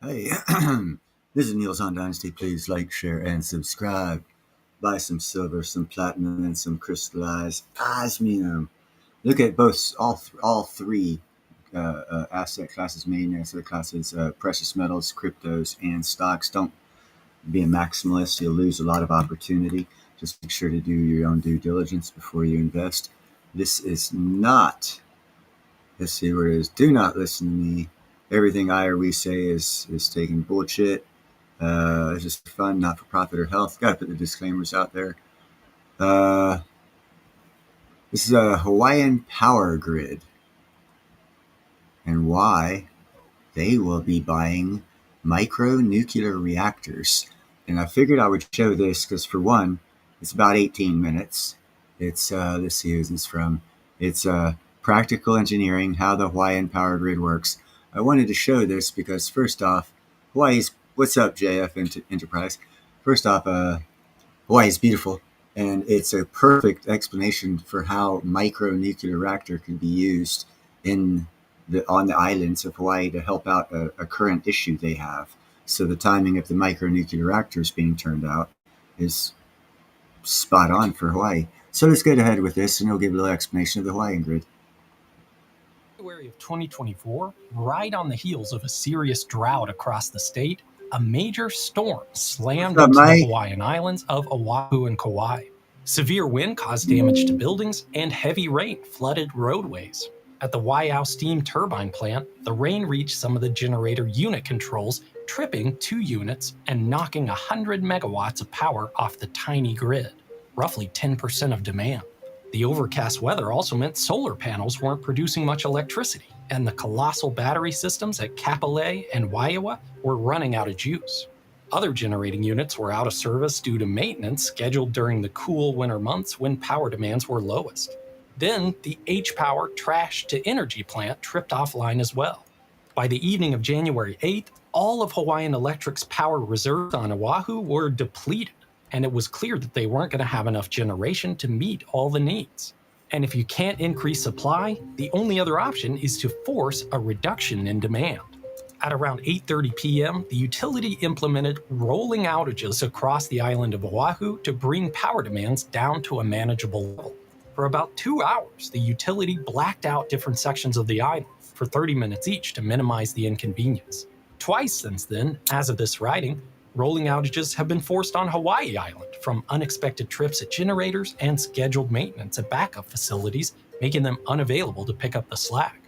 Hey, this is Niels on Dynasty. Please like, share, and subscribe. Buy some silver, some platinum, and some crystallized osmium. Look at both all three asset classes, main asset classes: precious metals, cryptos, and stocks. Don't be a maximalist; you'll lose a lot of opportunity. Just make sure to do your own due diligence before you invest. This is not. Let's see where it is. Do not listen to me. Everything I or we say is taking bullshit. It's just for fun, not for profit or health. Got to put the disclaimers out there. Uh, this is a Hawaiian power grid, and why they will be buying micro nuclear reactors. And I figured I would show this because, for one, it's about 18 minutes. It's let's see who's this from. It's practical engineering, how the Hawaiian power grid works. I wanted to show this because, first off, Hawaii's what's up, JF Enterprise. First off, Hawaii is beautiful, and it's a perfect explanation for how micro nuclear reactor can be used in on the islands of Hawaii to help out a current issue they have. So the timing of the micro nuclear reactors being turned out is spot on for Hawaii. So let's get ahead with this, and we'll give a little explanation of the Hawaiian grid. February of 2024, right on the heels of a serious drought across the state, a major storm slammed into the Hawaiian islands of Oahu and Kauai. Severe wind caused damage to buildings, and heavy rain flooded roadways. At the Waiau steam turbine plant, the rain reached some of the generator unit controls, tripping 2 units and knocking 100 megawatts of power off the tiny grid, roughly 10% of demand. The overcast weather also meant solar panels weren't producing much electricity, and the colossal battery systems at Kapolei and Waiawa were running out of juice. Other generating units were out of service due to maintenance scheduled during the cool winter months when power demands were lowest. Then, the H-Power trash to energy plant tripped offline as well. By the evening of January 8th, all of Hawaiian Electric's power reserves on Oahu were depleted, and it was clear that they weren't going to have enough generation to meet all the needs. And if you can't increase supply, the only other option is to force a reduction in demand. At around 8:30 p.m., the utility implemented rolling outages across the island of Oahu to bring power demands down to a manageable level. For about 2 hours, the utility blacked out different sections of the island for 30 minutes each to minimize the inconvenience. Twice since then, as of this writing, rolling outages have been forced on Hawaii Island from unexpected trips at generators and scheduled maintenance at backup facilities, making them unavailable to pick up the slack.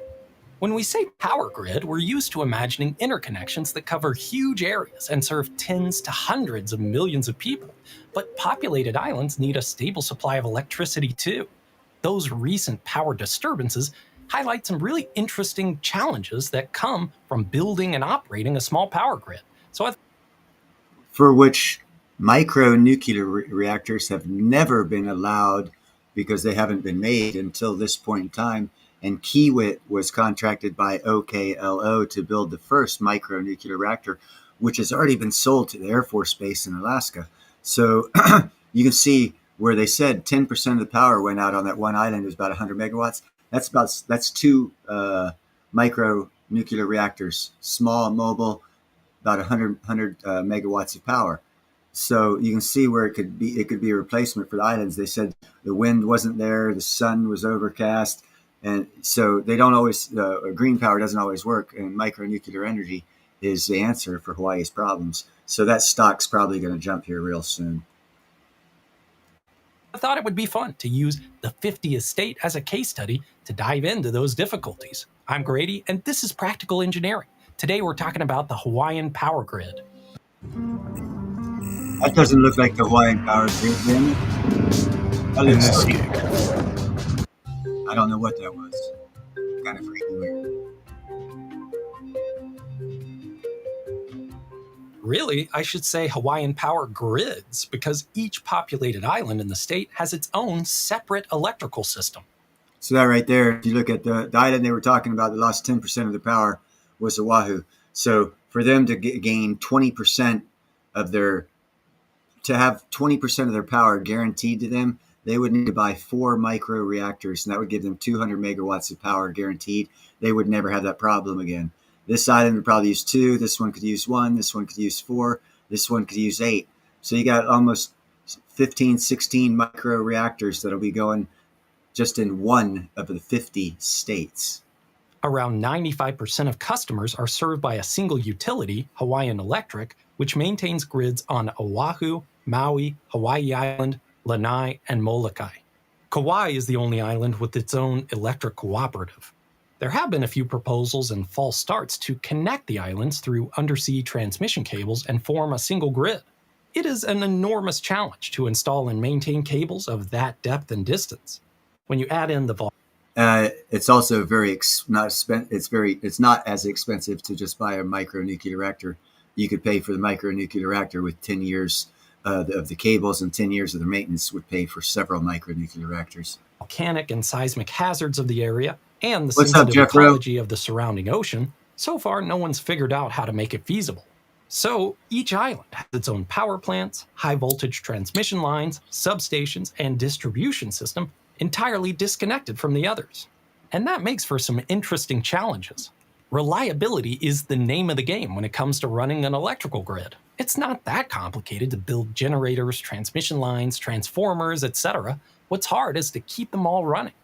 When we say power grid, we're used to imagining interconnections that cover huge areas and serve tens to hundreds of millions of people. But populated islands need a stable supply of electricity too. Those recent power disturbances highlight some really interesting challenges that come from building and operating a small power grid. For which micro nuclear reactors have never been allowed because they haven't been made until this point in time. And Kiewit was contracted by OKLO to build the first micro nuclear reactor, which has already been sold to the Air Force Base in Alaska. So you can see where they said 10% of the power went out on that one island. It was about 100 megawatts. That's two micro nuclear reactors, small, mobile, about 100 megawatts of power. So you can see where it could be. It could be a replacement for the islands. They said the wind wasn't there, the sun was overcast, and so they don't always. Green power doesn't always work, and micronuclear energy is the answer for Hawaii's problems. So that stock's probably going to jump here real soon. I thought it would be fun to use the 50th state as a case study to dive into those difficulties. I'm Grady, and this is Practical Engineering. Today we're talking about the Hawaiian power grid. That doesn't look like the Hawaiian power grid, then. That looks so. I don't know what that was. Kind of freaking weird. Really, I should say Hawaiian power grids, because each populated island in the state has its own separate electrical system. So that right there, if you look at the island they were talking about, that lost 10% of the power was Oahu. So for them to gain 20% of their, to have 20% of their power guaranteed to them, they would need to buy 4 micro reactors, and that would give them 200 megawatts of power guaranteed. They would never have that problem again. This island would probably use 2. This one could use 1. This one could use 4. This one could use 8. So you got almost 15, 16 micro reactors that'll be going just in one of the 50 states. Around 95% of customers are served by a single utility, Hawaiian Electric, which maintains grids on Oahu, Maui, Hawaii Island, Lanai, and Molokai. Kauai is the only island with its own electric cooperative. There have been a few proposals and false starts to connect the islands through undersea transmission cables and form a single grid. It is an enormous challenge to install and maintain cables of that depth and distance. When you add in the volume, it's also it's not as expensive to just buy a micronuclear reactor. You could pay for the micronuclear reactor with 10 years of the cables, and 10 years of the maintenance would pay for several micronuclear reactors. Volcanic and seismic hazards of the area and the What's up, sensitive Jeff Rowe? ecology of the surrounding ocean, so far no one's figured out how to make it feasible. So each island has its own power plants, high voltage transmission lines, substations, and distribution system entirely disconnected from the others. And that makes for some interesting challenges. Reliability is the name of the game when it comes to running an electrical grid. It's not that complicated to build generators, transmission lines, transformers, etc. What's hard is to keep them all running.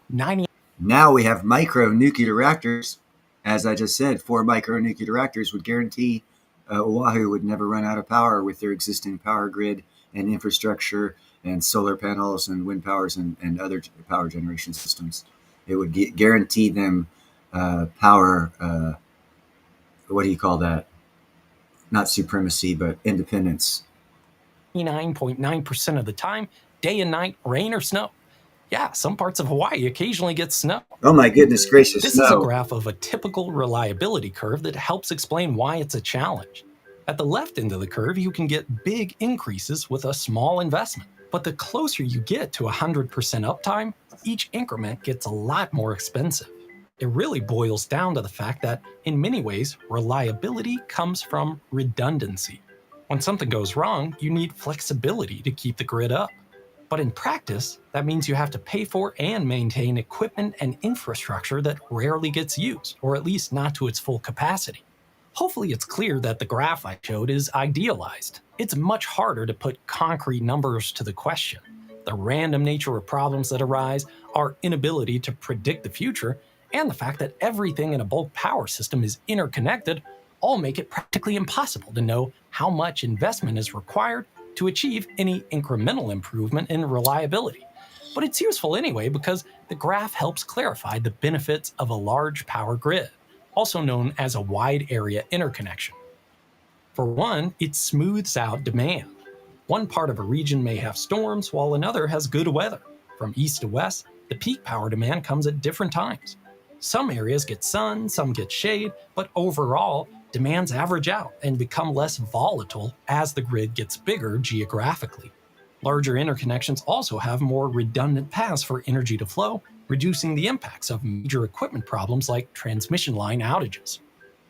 Now we have micronuclear reactors. As I just said, 4 micronuclear reactors would guarantee Oahu would never run out of power with their existing power grid and infrastructure and solar panels and wind powers and other power generation systems. It would guarantee them power, what do you call that? Not supremacy, but independence. 99.9% of the time, day and night, rain or snow. Yeah, some parts of Hawaii occasionally get snow. Oh my goodness gracious, This is a graph of a typical reliability curve that helps explain why it's a challenge. At the left end of the curve, you can get big increases with a small investment. But the closer you get to 100% uptime, each increment gets a lot more expensive. It really boils down to the fact that, in many ways, reliability comes from redundancy. When something goes wrong, you need flexibility to keep the grid up. But in practice, that means you have to pay for and maintain equipment and infrastructure that rarely gets used, or at least not to its full capacity. Hopefully it's clear that the graph I showed is idealized. It's much harder to put concrete numbers to the question. The random nature of problems that arise, our inability to predict the future, and the fact that everything in a bulk power system is interconnected all make it practically impossible to know how much investment is required to achieve any incremental improvement in reliability. But it's useful anyway because the graph helps clarify the benefits of a large power grid, also known as a wide area interconnection. For one, it smooths out demand. One part of a region may have storms while another has good weather. From east to west, the peak power demand comes at different times. Some areas get sun, some get shade, but overall, demands average out and become less volatile as the grid gets bigger geographically. Larger interconnections also have more redundant paths for energy to flow, reducing the impacts of major equipment problems like transmission line outages.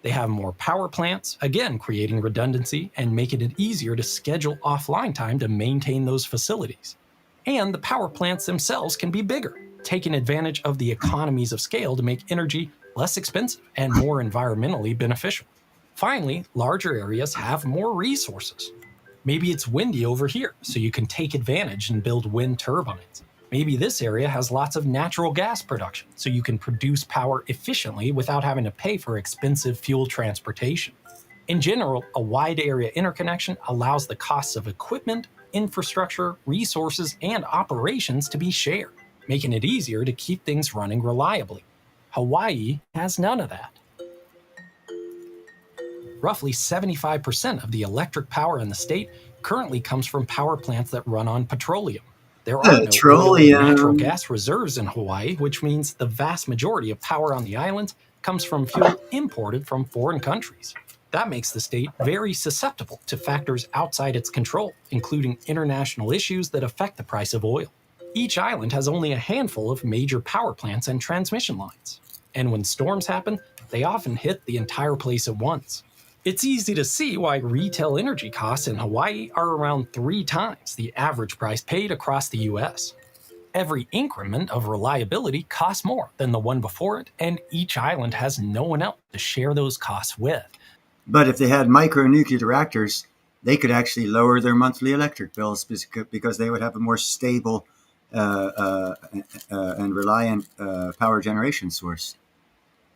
They have more power plants, again creating redundancy and making it easier to schedule offline time to maintain those facilities. And the power plants themselves can be bigger, taking advantage of the economies of scale to make energy less expensive and more environmentally beneficial. Finally, larger areas have more resources. Maybe it's windy over here, so you can take advantage and build wind turbines. Maybe this area has lots of natural gas production, so you can produce power efficiently without having to pay for expensive fuel transportation. In general, a wide area interconnection allows the costs of equipment, infrastructure, resources, and operations to be shared, making it easier to keep things running reliably. Hawaii has none of that. Roughly 75% of the electric power in the state currently comes from power plants that run on petroleum. There are no oil and natural gas reserves in Hawaii, which means the vast majority of power on the island comes from fuel imported from foreign countries. That makes the state very susceptible to factors outside its control, including international issues that affect the price of oil. Each island has only a handful of major power plants and transmission lines. And when storms happen, they often hit the entire place at once. It's easy to see why retail energy costs in Hawaii are around 3 times the average price paid across the US. Every increment of reliability costs more than the one before it, and each island has no one else to share those costs with. But if they had micronuclear reactors, they could actually lower their monthly electric bills because they would have a more stable and reliant power generation source.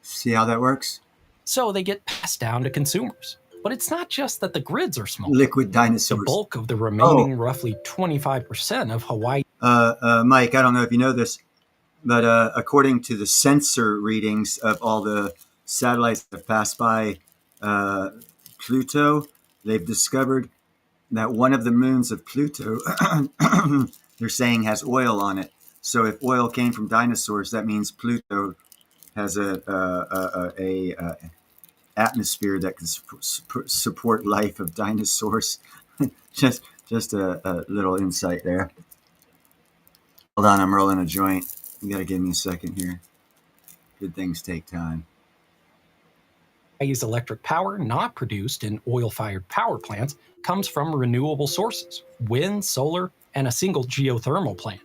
See how that works? So they get passed down to consumers. But it's not just that the grids are small. Liquid dinosaurs. The bulk of the remaining roughly 25% of Hawaii. Mike, I don't know if you know this, but according to the sensor readings of all the satellites that have passed by Pluto, they've discovered that one of the moons of Pluto, they're saying, has oil on it. So if oil came from dinosaurs, that means Pluto has a atmosphere that can support life of dinosaurs. just a little insight there. Hold on, I'm rolling a joint. You got to give me a second here. Good things take time. Hawaii's electric power not produced in oil-fired power plants comes from renewable sources, wind, solar, and a single geothermal plant.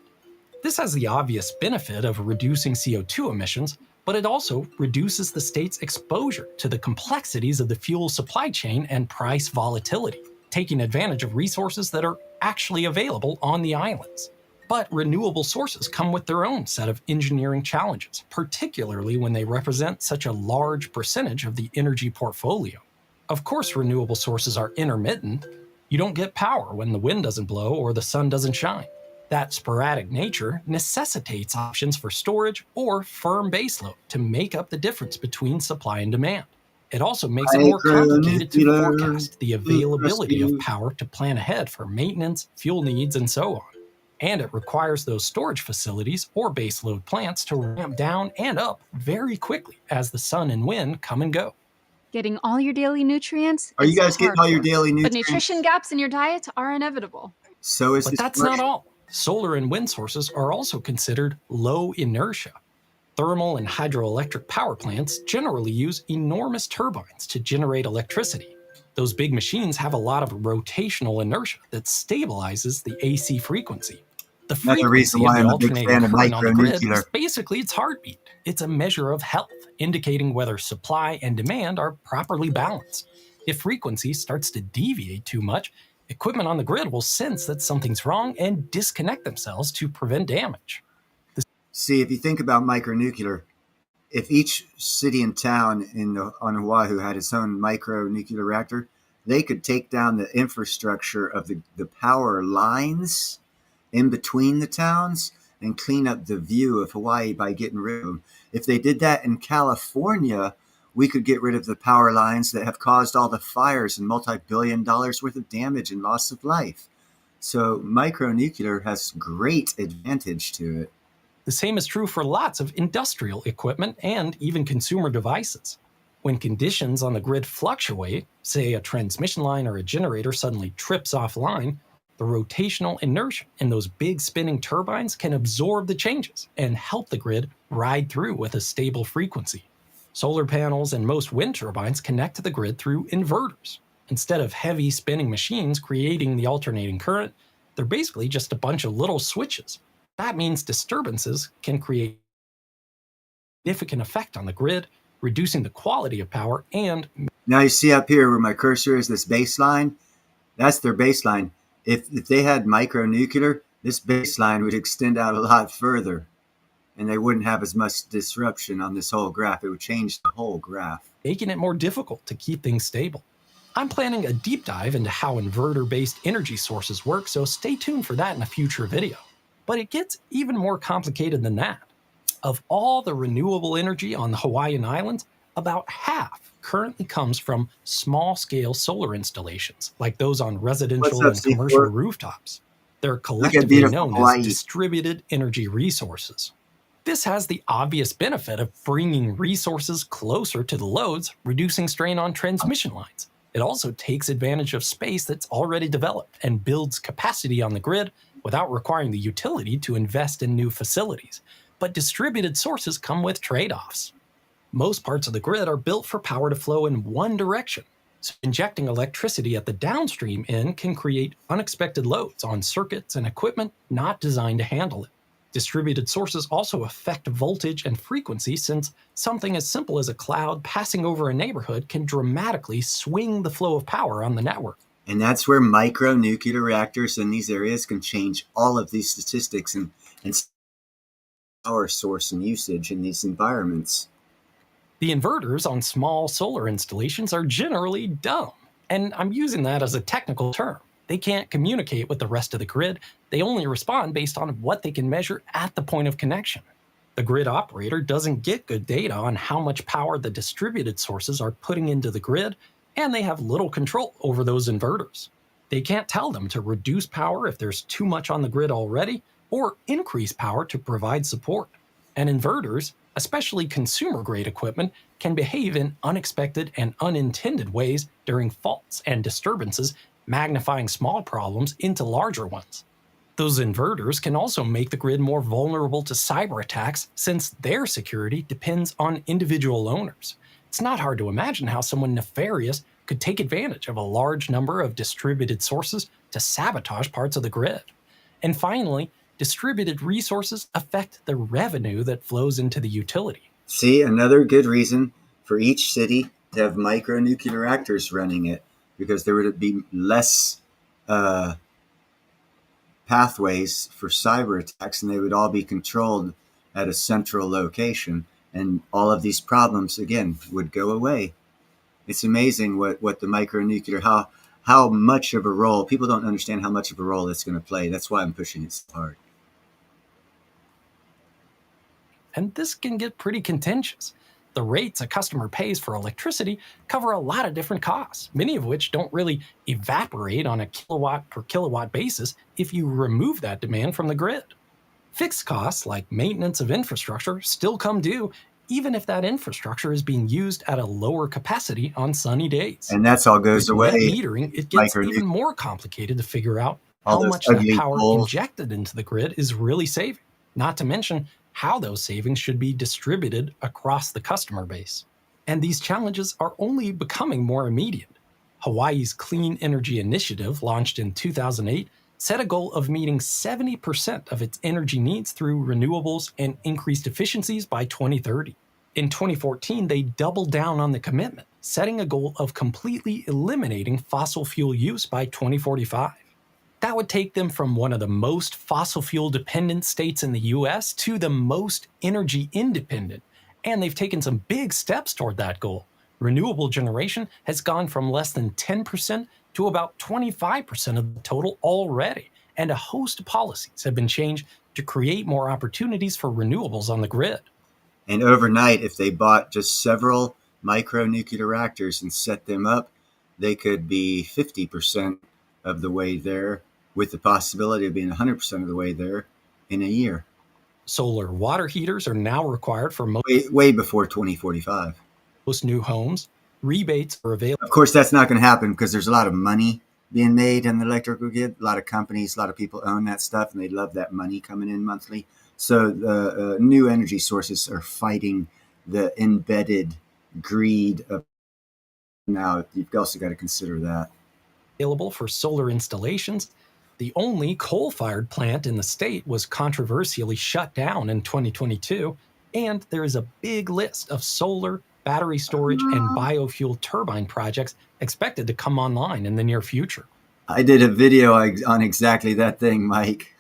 This has the obvious benefit of reducing CO2 emissions, but it also reduces the state's exposure to the complexities of the fuel supply chain and price volatility, taking advantage of resources that are actually available on the islands. But renewable sources come with their own set of engineering challenges, particularly when they represent such a large percentage of the energy portfolio. Of course, renewable sources are intermittent. You don't get power when the wind doesn't blow or the sun doesn't shine. That sporadic nature necessitates options for storage or firm baseload to make up the difference between supply and demand. It also makes it more complicated to forecast the availability of power to plan ahead for maintenance, fuel needs, and so on. And it requires those storage facilities or baseload plants to ramp down and up very quickly as the sun and wind come and go. Getting all your daily nutrients. Are you guys getting all your daily nutrients? But nutrition gaps in your diet are inevitable. So is But that's not all. Solar and wind sources are also considered low inertia. Thermal and hydroelectric power plants generally use enormous turbines to generate electricity. Those big machines have a lot of rotational inertia that stabilizes the AC frequency. The frequency of the alternating current on the grid is basically its heartbeat. It's a measure of health, indicating whether supply and demand are properly balanced. If frequency starts to deviate too much, equipment on the grid will sense that something's wrong and disconnect themselves to prevent damage. See, if you think about micronuclear, if each city and town on Oahu had its own micronuclear reactor, they could take down the infrastructure of the power lines in between the towns and clean up the view of Hawaii by getting rid of them. If they did that in California, we could get rid of the power lines that have caused all the fires and multi-billion dollars worth of damage and loss of life. So micronuclear has great advantage to it. The same is true for lots of industrial equipment and even consumer devices. When conditions on the grid fluctuate, say a transmission line or a generator suddenly trips offline, the rotational inertia in those big spinning turbines can absorb the changes and help the grid ride through with a stable frequency. Solar panels and most wind turbines connect to the grid through inverters. Instead of heavy spinning machines creating the alternating current, they're basically just a bunch of little switches. That means disturbances can create a significant effect on the grid, reducing the quality of power and... Now you see up here where my cursor is, this baseline, that's their baseline. If they had micronuclear, this baseline would extend out a lot further and they wouldn't have as much disruption on this whole graph. It would change the whole graph, making it more difficult to keep things stable. I'm planning a deep dive into how inverter-based energy sources work, so stay tuned for that in a future video. But it gets even more complicated than that. Of all the renewable energy on the Hawaiian Islands, about half currently comes from small-scale solar installations, like those on residential and commercial rooftops. They're collectively known as distributed energy resources. This has the obvious benefit of bringing resources closer to the loads, reducing strain on transmission lines. It also takes advantage of space that's already developed and builds capacity on the grid without requiring the utility to invest in new facilities. But distributed sources come with trade-offs. Most parts of the grid are built for power to flow in one direction, so injecting electricity at the downstream end can create unexpected loads on circuits and equipment not designed to handle it. Distributed sources also affect voltage and frequency, since something as simple as a cloud passing over a neighborhood can dramatically swing the flow of power on the network. And that's where micronuclear reactors in these areas can change all of these statistics and power source and usage in these environments. The inverters on small solar installations are generally dumb, and I'm using that as a technical term. They can't communicate with the rest of the grid. They only respond based on what they can measure at the point of connection. The grid operator doesn't get good data on how much power the distributed sources are putting into the grid, and they have little control over those inverters. They can't tell them to reduce power if there's too much on the grid already, or increase power to provide support. And inverters, especially consumer-grade equipment, can behave in unexpected and unintended ways during faults and disturbances, magnifying small problems into larger ones. Those inverters can also make the grid more vulnerable to cyber attacks, since their security depends on individual owners. It's not hard to imagine how someone nefarious could take advantage of a large number of distributed sources to sabotage parts of the grid. And finally, distributed resources affect the revenue that flows into the utility. See, another good reason for each city to have micronuclear reactors running it, because there would be less pathways for cyber attacks, and they would all be controlled at a central location, and all of these problems, again, would go away. It's amazing what the micronuclear, how much of a role, people don't understand how much of a role it's going to play. That's why I'm pushing it so hard. And this can get pretty contentious. The rates a customer pays for electricity cover a lot of different costs, many of which don't really evaporate on a kilowatt per kilowatt basis if you remove that demand from the grid. Fixed costs like maintenance of infrastructure still come due, even if that infrastructure is being used at a lower capacity on sunny days. And that's all goes away. With metering, it gets even more complicated to figure out how much that power injected into the grid is really saving, not to mention how those savings should be distributed across the customer base. And these challenges are only becoming more immediate. Hawaii's Clean Energy Initiative, launched in 2008, set a goal of meeting 70% of its energy needs through renewables and increased efficiencies by 2030. In 2014, they doubled down on the commitment, setting a goal of completely eliminating fossil fuel use by 2045. That would take them from one of the most fossil fuel dependent states in the US to the most energy independent, and they've taken some big steps toward that goal. Renewable generation has gone from less than 10% to about 25% of the total already, and a host of policies have been changed to create more opportunities for renewables on the grid. And overnight, if they bought just several micronuclear reactors and set them up, they could be 50% of the way there, with the possibility of being 100% of the way there in a year. Solar water heaters are now required for way before 2045. Most new homes. Rebates are available. Of course, that's not going to happen because there's a lot of money being made in the electrical grid. A lot of companies, a lot of people own that stuff, and they love that money coming in monthly. So the new energy sources are fighting the embedded greed of. Now, you've also got to consider that. Available for solar installations. The only coal-fired plant in the state was controversially shut down in 2022, and there is a big list of solar, battery storage, and biofuel turbine projects expected to come online in the near future. I did a video on exactly that thing, Mike,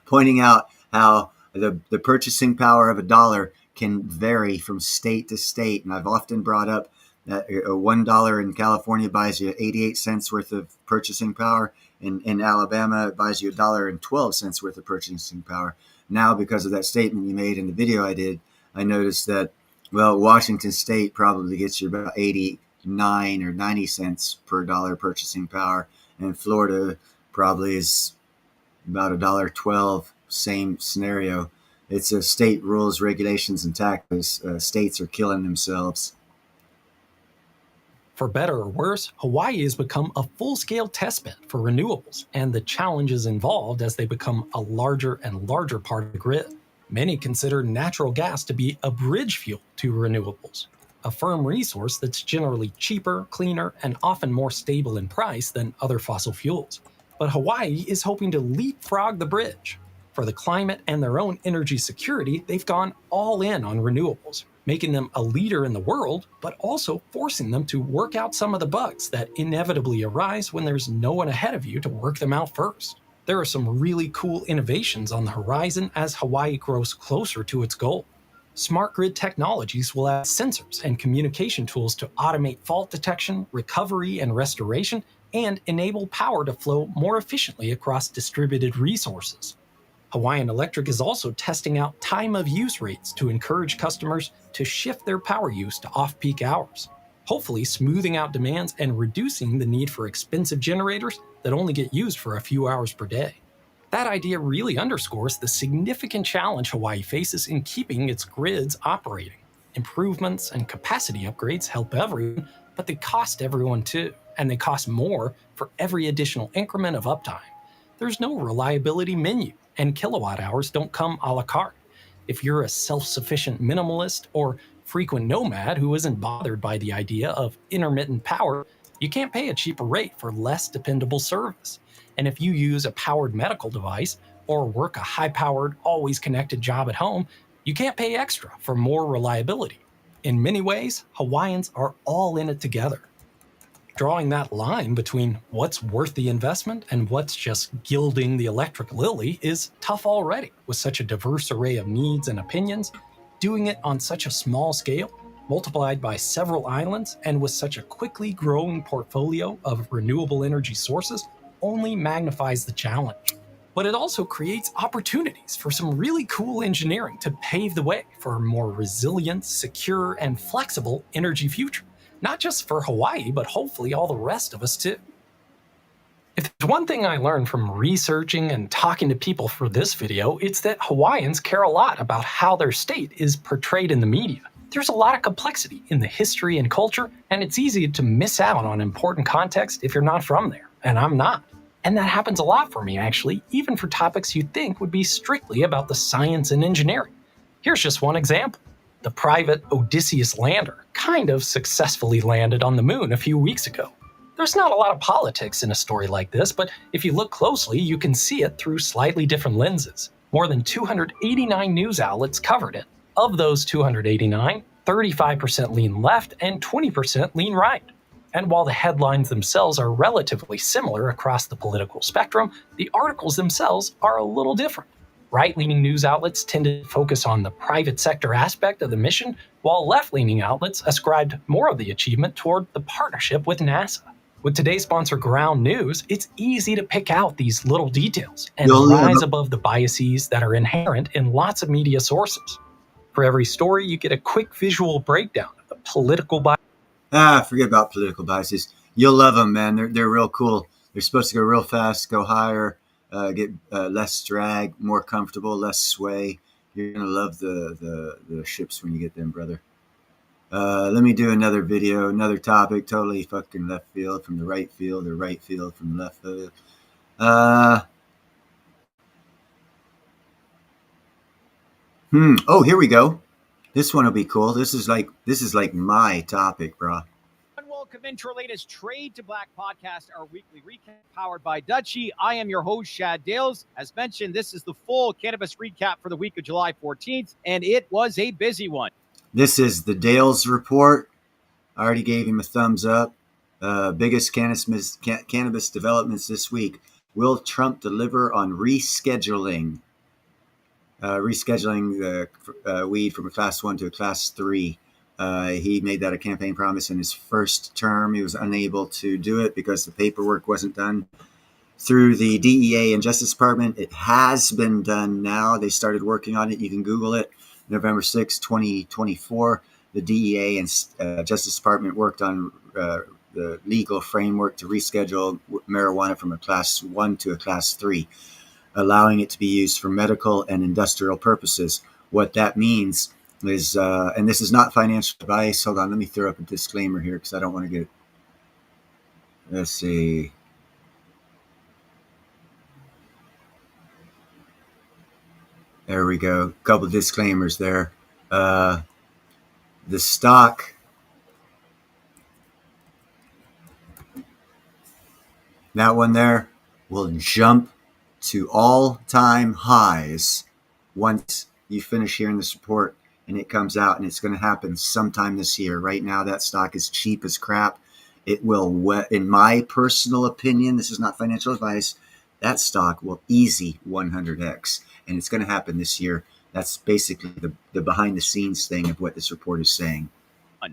pointing out how the purchasing power of a dollar can vary from state to state, and I've often brought up that $1 in California buys you 88 cents worth of purchasing power. In Alabama, it buys you $1.12 worth of purchasing power. Now, because of that statement you made in the video I did, I noticed that, well, Washington State probably gets you about 89 or 90 cents per dollar purchasing power, and Florida probably is about $1.12. Same scenario. It's a state rules, regulations, and taxes. States are killing themselves. For better or worse, Hawaii has become a full-scale testbed for renewables and the challenges involved as they become a larger and larger part of the grid. Many consider natural gas to be a bridge fuel to renewables, a firm resource that's generally cheaper, cleaner, and often more stable in price than other fossil fuels. But Hawaii is hoping to leapfrog the bridge. For the climate and their own energy security, they've gone all in on renewables, making them a leader in the world, but also forcing them to work out some of the bugs that inevitably arise when there's no one ahead of you to work them out first. There are some really cool innovations on the horizon as Hawaii grows closer to its goal. Smart grid technologies will add sensors and communication tools to automate fault detection, recovery, and restoration, and enable power to flow more efficiently across distributed resources. Hawaiian Electric is also testing out time of use rates to encourage customers to shift their power use to off-peak hours, hopefully smoothing out demands and reducing the need for expensive generators that only get used for a few hours per day. That idea really underscores the significant challenge Hawaii faces in keeping its grids operating. Improvements and capacity upgrades help everyone, but they cost everyone too, and they cost more for every additional increment of uptime. There's no reliability menu, and kilowatt hours don't come a la carte. If you're a self-sufficient minimalist or frequent nomad who isn't bothered by the idea of intermittent power, you can't pay a cheaper rate for less dependable service. And if you use a powered medical device or work a high-powered, always connected job at home, you can't pay extra for more reliability. In many ways, Hawaiians are all in it together. Drawing that line between what's worth the investment and what's just gilding the electric lily is tough already, with such a diverse array of needs and opinions. Doing it on such a small scale, multiplied by several islands, and with such a quickly growing portfolio of renewable energy sources, only magnifies the challenge. But it also creates opportunities for some really cool engineering to pave the way for a more resilient, secure, and flexible energy future. Not just for Hawaii, but hopefully all the rest of us too. If there's one thing I learned from researching and talking to people for this video, it's that Hawaiians care a lot about how their state is portrayed in the media. There's a lot of complexity in the history and culture, and it's easy to miss out on important context if you're not from there, and I'm not. And that happens a lot for me, actually, even for topics you'd think would be strictly about the science and engineering. Here's just one example. The private Odysseus lander kind of successfully landed on the moon a few weeks ago. There's not a lot of politics in a story like this, but if you look closely, you can see it through slightly different lenses. More than 289 news outlets covered it. Of those 289, 35% lean left and 20% lean right. And while the headlines themselves are relatively similar across the political spectrum, the articles themselves are a little different. Right-leaning news outlets tended to focus on the private sector aspect of the mission, while left-leaning outlets ascribed more of the achievement toward the partnership with NASA. With today's sponsor Ground News, it's easy to pick out these little details and rise above the biases that are inherent in lots of media sources. For every story, you get a quick visual breakdown of the political bias. Forget about political biases. You'll love them, man. They're real cool. They're supposed to go real fast, go higher, get less drag, more comfortable, less sway. You're gonna love the ships when you get them, brother. Let me do another video, another topic, totally fucking left field from the right field, or right field from the left field. Oh, here we go. This one will be cool. This is like my topic, bro. Welcome into our latest Trade to Black podcast, our weekly recap powered by Dutchie. I am your host, Shad Dales. As mentioned, this is the full cannabis recap for the week of July 14th, and it was a busy one. This is the Dales report. I already gave him a thumbs up. Biggest cannabis developments this week. Will Trump deliver on rescheduling the weed from a class 1 to a class 3? He made that a campaign promise in his first term. He was unable to do it because the paperwork wasn't done through the DEA and Justice Department. It has been done now. They started working on it. You can Google it. November 6, 2024, the DEA and Justice Department worked on the legal framework to reschedule marijuana from a class 1 to a class 3, allowing it to be used for medical and industrial purposes. What that means is, and this is not financial advice. Hold on, let me throw up a disclaimer here because I don't want to get, let's see. There we go. A couple of disclaimers there. The stock, that one there, will jump to all-time highs once you finish hearing this report and it comes out, and it's going to happen sometime this year. Right now, that stock is cheap as crap. It will, in my personal opinion, this is not financial advice, that stock will easy 100x, and it's going to happen this year. That's basically the behind-the-scenes thing of what this report is saying.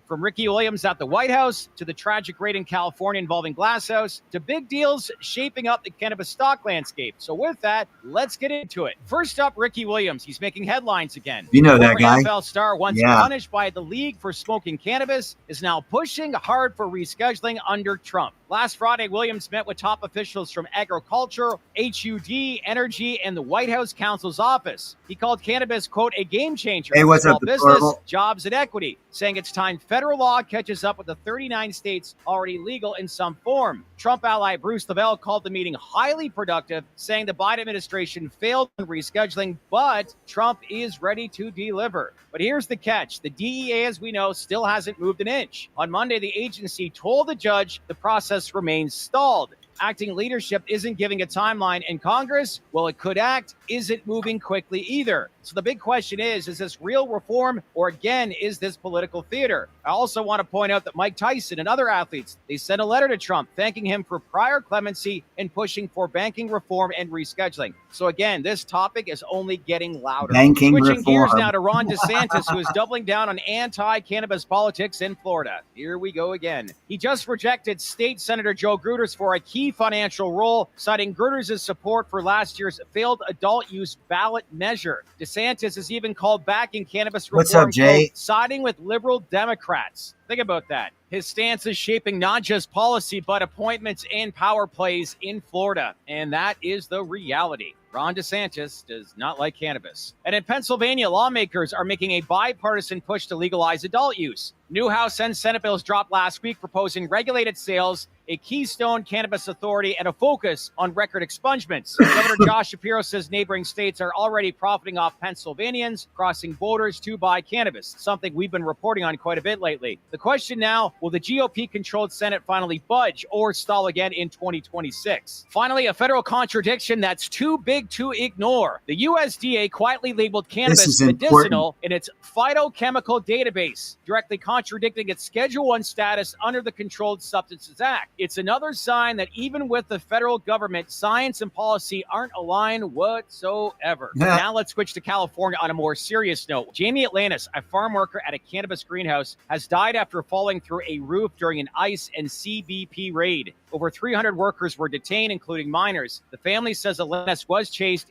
From Ricky Williams at the White House to the tragic raid in California involving Glass House to big deals shaping up the cannabis stock landscape. So with that, let's get into it. First up, Ricky Williams. He's making headlines again. You know that guy. NFL star, once punished by the league for smoking cannabis, is now pushing hard for rescheduling under Trump. Last Friday, Williams met with top officials from agriculture, HUD, energy, and the White House counsel's office. He called cannabis, quote, a game changer for small business, jobs, and equity, saying it's time federal law catches up with the 39 states already legal in some form. Trump ally Bruce Lavelle called the meeting highly productive, saying the Biden administration failed in rescheduling, but Trump is ready to deliver. But here's the catch. The DEA, as we know, still hasn't moved an inch. On Monday, the agency told the judge the process remains stalled. Acting leadership isn't giving a timeline, and Congress, well, it could act, isn't moving quickly either. So the big question is this real reform, or again, is this political theater? I also want to point out that Mike Tyson and other athletes, they sent a letter to Trump thanking him for prior clemency and pushing for banking reform and rescheduling. So again, this topic is only getting louder. Switching gears now to Ron DeSantis, who is doubling down on anti-cannabis politics in Florida. Here we go again. He just rejected State Senator Joe Gruters for a key financial role, citing Gruters' support for last year's failed adult use ballot measure. DeSantis has even called backing cannabis reform, What's up, Jay? siding with liberal Democrats. Think about that. His stance is shaping not just policy, but appointments and power plays in Florida. And that is the reality. Ron DeSantis does not like cannabis. And in Pennsylvania, lawmakers are making a bipartisan push to legalize adult use. New House and Senate bills dropped last week proposing regulated sales, a keystone cannabis authority, and a focus on record expungements. Governor Josh Shapiro says neighboring states are already profiting off Pennsylvanians crossing borders to buy cannabis, something we've been reporting on quite a bit lately. The question now, will the GOP-controlled Senate finally budge or stall again in 2026? Finally, a federal contradiction that's too big to ignore. The USDA quietly labeled cannabis medicinal in its phytochemical database, directly contradicting its Schedule 1 status under the Controlled Substances Act. It's another sign that even with the federal government, science and policy aren't aligned whatsoever. Yeah. Now let's switch to California on a more serious note. Jamie Atlantis, a farm worker at a cannabis greenhouse, has died after falling through a roof during an ICE and CBP raid. Over 300 workers were detained, including minors. The family says Atlantis was chased.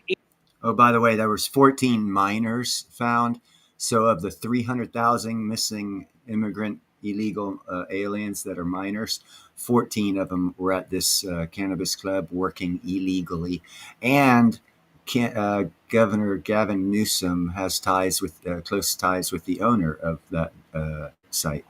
Oh, by the way, there was 14 minors found. So of the 300,000 missing immigrant illegal aliens that are minors, 14 of them were at this cannabis club working illegally. And Governor Gavin Newsom has ties with close ties with the owner of that site.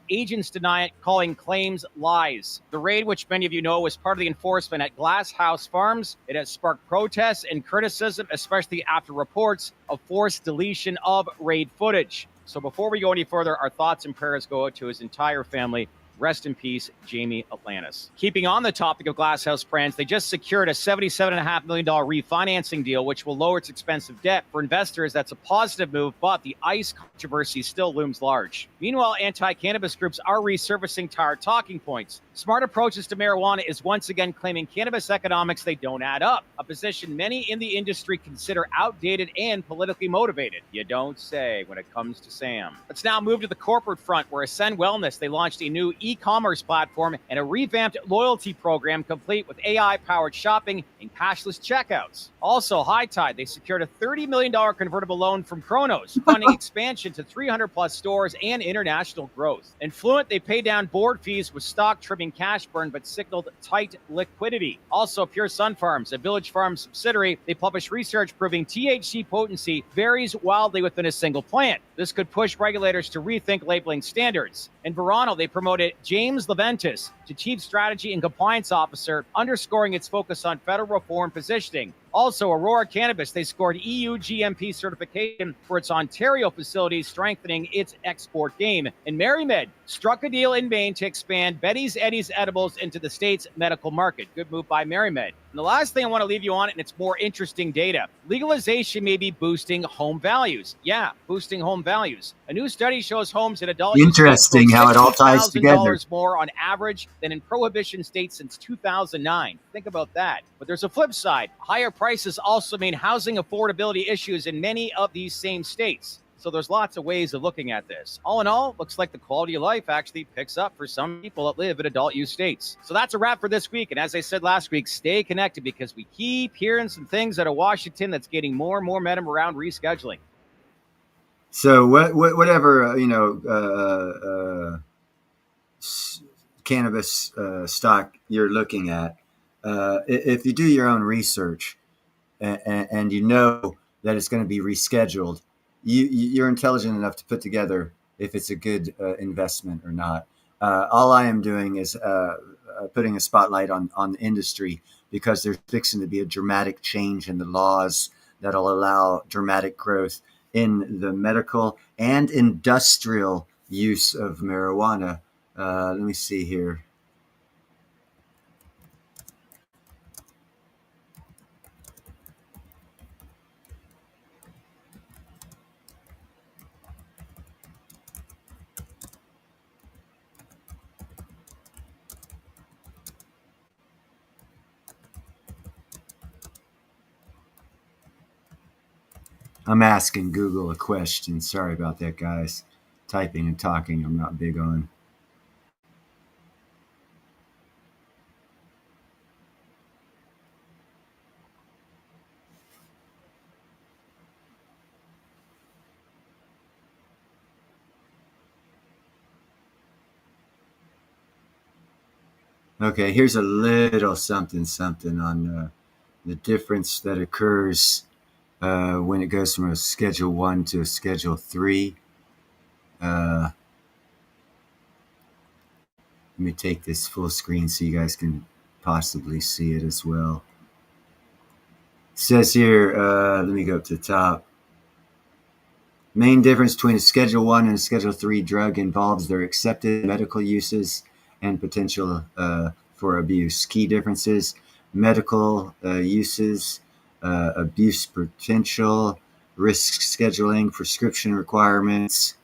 Agents deny it, calling claims lies. The raid, which many of you know, was part of the enforcement at Glass House Farms. It has sparked protests and criticism, especially after reports of forced deletion of raid footage. So before we go any further, our thoughts and prayers go out to his entire family. Rest in peace, Jamie Atlantis. Keeping on the topic of Glass House Brands, they just secured a $77.5 million refinancing deal, which will lower its expensive debt. For investors, that's a positive move, but the ICE controversy still looms large. Meanwhile, anti-cannabis groups are resurfacing tired talking points. Smart approaches to marijuana is once again claiming cannabis economics, they don't add up, a position many in the industry consider outdated and politically motivated. You don't say when it comes to Sam. Let's now move to the corporate front, where Ascend Wellness, they launched a new e-commerce platform and a revamped loyalty program complete with AI-powered shopping and cashless checkouts. Also, High Tide, they secured a $30 million convertible loan from Kronos, funding expansion to 300-plus stores and international growth. And Fluent, they paid down board fees with stock trimming cash burn, but signaled tight liquidity. Also, Pure Sun Farms, a Village Farms subsidiary, they published research proving THC potency varies wildly within a single plant. This could push regulators to rethink labeling standards. In Verano, they promoted James Leventis to Chief Strategy and Compliance Officer, underscoring its focus on federal reform positioning. Also, Aurora Cannabis, they scored EU GMP certification for its Ontario facilities, strengthening its export game. And MaryMed struck a deal in Maine to expand Betty's Eddies edibles into the state's medical market. Good move by MaryMed. And the last thing I want to leave you on, and it's more interesting data, legalization may be boosting home values. Yeah, boosting home values. A new study shows homes in adult use Interesting how it all ties together. $60,000 more on average than in prohibition states since 2009. Think about that. But there's a flip side. Higher prices also mean housing affordability issues in many of these same states. So there's lots of ways of looking at this. All in all, looks like the quality of life actually picks up for some people that live in adult use states. So that's a wrap for this week. And as I said last week, stay connected because we keep hearing some things out of Washington that's getting more and more momentum around rescheduling. So whatever, cannabis stock you're looking at, if you do your own research and you know that it's going to be rescheduled, you're intelligent enough to put together if it's a good investment or not. All I am doing is putting a spotlight on the industry because there's fixing to be a dramatic change in the laws that'll allow dramatic growth in the medical and industrial use of marijuana. Let me see here. I'm asking Google a question. Sorry about that, guys. Typing and talking, I'm not big on. Okay, here's a little something on the difference that occurs when it goes from a Schedule 1 to a Schedule 3. Let me take this full screen so you guys can possibly see it as well. It says here, let me go up to the top. Main difference between a Schedule 1 and a Schedule 3 drug involves their accepted medical uses and potential for abuse. Key differences: medical uses, abuse potential, risk scheduling, prescription requirements.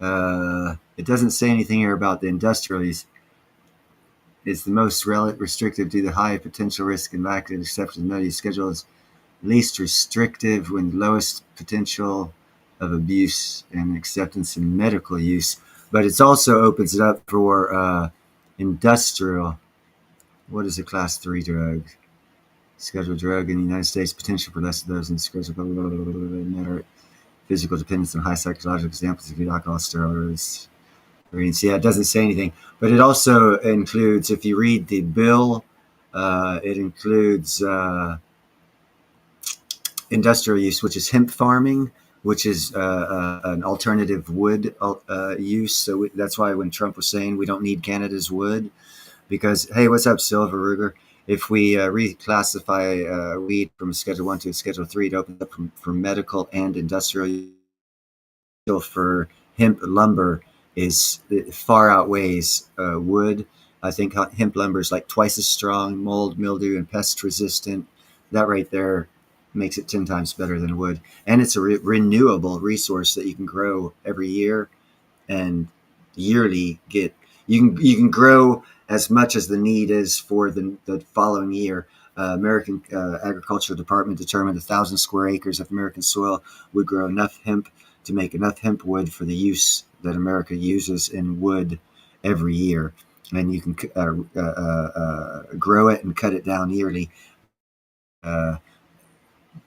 It doesn't say anything here about the industrial use. It's the most restrictive due to high potential risk and lack of acceptance. No use schedule is least restrictive when the lowest potential of abuse and acceptance in medical use. But it also opens it up for industrial. What is a Class 3 drug? Scheduled drug in the United States, potential for less of those in schedule, matter physical dependence on high psychological examples of alcohol, steroids. Yeah, it doesn't say anything, but it also includes, if you read the bill, it includes industrial use, which is hemp farming, which is an alternative wood use. So that's why when Trump was saying we don't need Canada's wood, because, hey, what's up, Silver Ruger? If we reclassify weed from a Schedule 1 to a Schedule 3, it opens up for medical and industrial use. For hemp lumber is far outweighs wood. I think hemp lumber is like twice as strong, mold, mildew, and pest resistant. That right there makes it 10 times better than wood. And it's a renewable resource that you can grow every year and yearly you can grow as much as the need is for the following year. American Agricultural Department determined 1,000 square acres of American soil would grow enough hemp to make enough hemp wood for the use that America uses in wood every year. And you can grow it and cut it down yearly.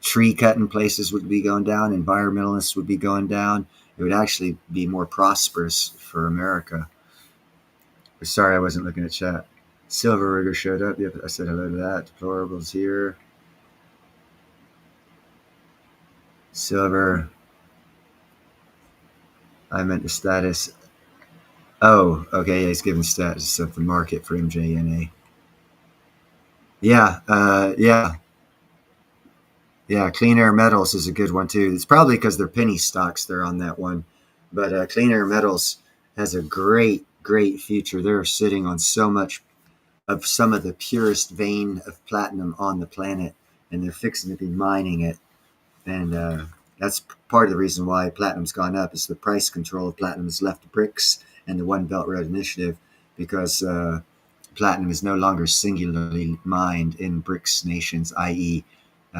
Tree cutting places would be going down. Environmentalists would be going down. It would actually be more prosperous for America. Sorry, I wasn't looking at chat. Silver Rigger showed up. Yep, I said hello to that. Deplorables here. Silver. I meant the status. Oh, okay. Yeah, he's giving status of the market for MJNA. Yeah. Yeah, Clean Air Metals is a good one too. It's probably because they're penny stocks they're on that one. But Clean Air Metals has a great future. They're sitting on so much of some of the purest vein of platinum on the planet, and they're fixing to be mining it. And that's part of the reason why platinum's gone up, is the price control of platinum has left BRICS and the One Belt Road Initiative, because platinum is no longer singularly mined in BRICS nations, i.e.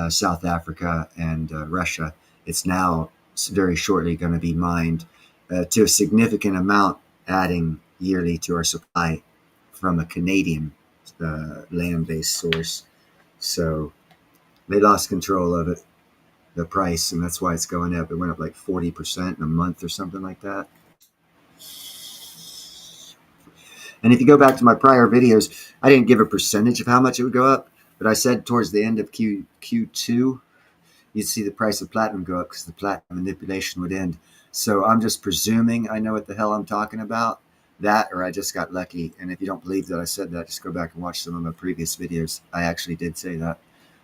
South Africa and Russia. It's now very shortly going to be mined to a significant amount, adding yearly to our supply from a Canadian land-based source. So they lost control of it, the price, and that's why it's going up. It went up like 40% in a month or something like that. And if you go back to my prior videos, I didn't give a percentage of how much it would go up, but I said towards the end of Q2, you'd see the price of platinum go up because the platinum manipulation would end. So I'm just presuming I know what the hell I'm talking about. That, or I just got lucky. And if you don't believe that I said that, just go back and watch some of my previous videos. I actually did say that,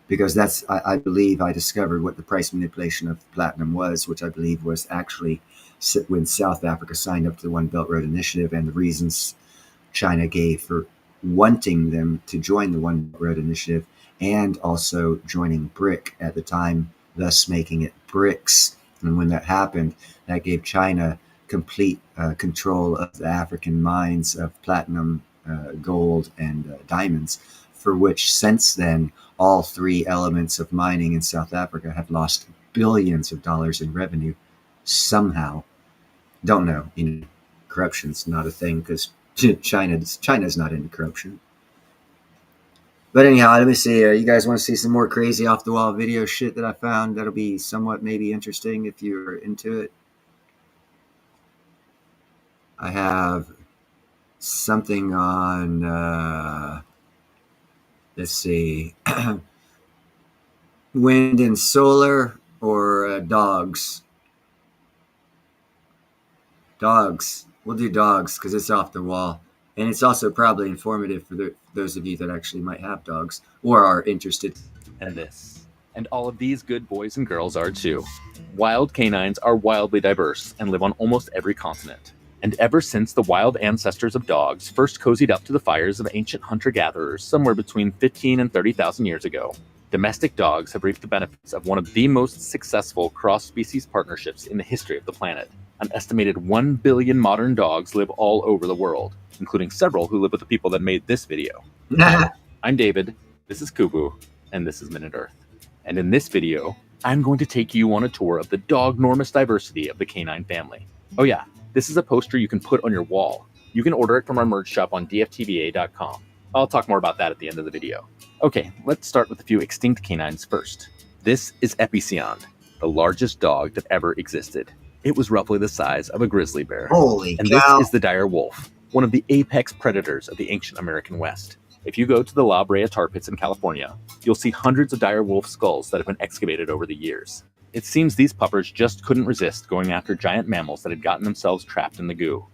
because that's, I believe I discovered what the price manipulation of platinum was, which I believe was actually when South Africa signed up to the One Belt Road Initiative, and the reasons China gave for wanting them to join the One Belt Road Initiative, and also joining BRIC at the time, thus making it BRICS. And when that happened, that gave China complete control of the African mines of platinum, gold, and diamonds, for which since then, all three elements of mining in South Africa have lost billions of dollars in revenue somehow. Don't know. Corruption's not a thing, because China's not into corruption. But anyhow, let me see. You guys want to see some more crazy off-the-wall video shit that I found? That'll be somewhat maybe interesting if you're into it. I have something on, let's see, wind and solar, or dogs. Dogs. We'll do dogs because it's off the wall. And it's also probably informative for those of you that actually might have dogs or are interested. And this. And all of these good boys and girls are too. Wild canines are wildly diverse and live on almost every continent. And ever since the wild ancestors of dogs first cozied up to the fires of ancient hunter-gatherers somewhere between 15 and 30,000 years ago, domestic dogs have reaped the benefits of one of the most successful cross-species partnerships in the history of the planet. An estimated 1 billion modern dogs live all over the world, including several who live with the people that made this video. I'm David, this is Kubu, and this is Minute Earth. And in this video, I'm going to take you on a tour of the dog-normous diversity of the canine family. Oh yeah, this is a poster you can put on your wall. You can order it from our merch shop on dftba.com. I'll talk more about that at the end of the video. Okay, let's start with a few extinct canines first. This is Epicyon, the largest dog that ever existed. It was roughly the size of a grizzly bear. Holy and cow. This is the dire wolf, one of the apex predators of the ancient American West. If you go to the La Brea tar pits in California, you'll see hundreds of dire wolf skulls that have been excavated over the years. It seems these puppers just couldn't resist going after giant mammals that had gotten themselves trapped in the goo.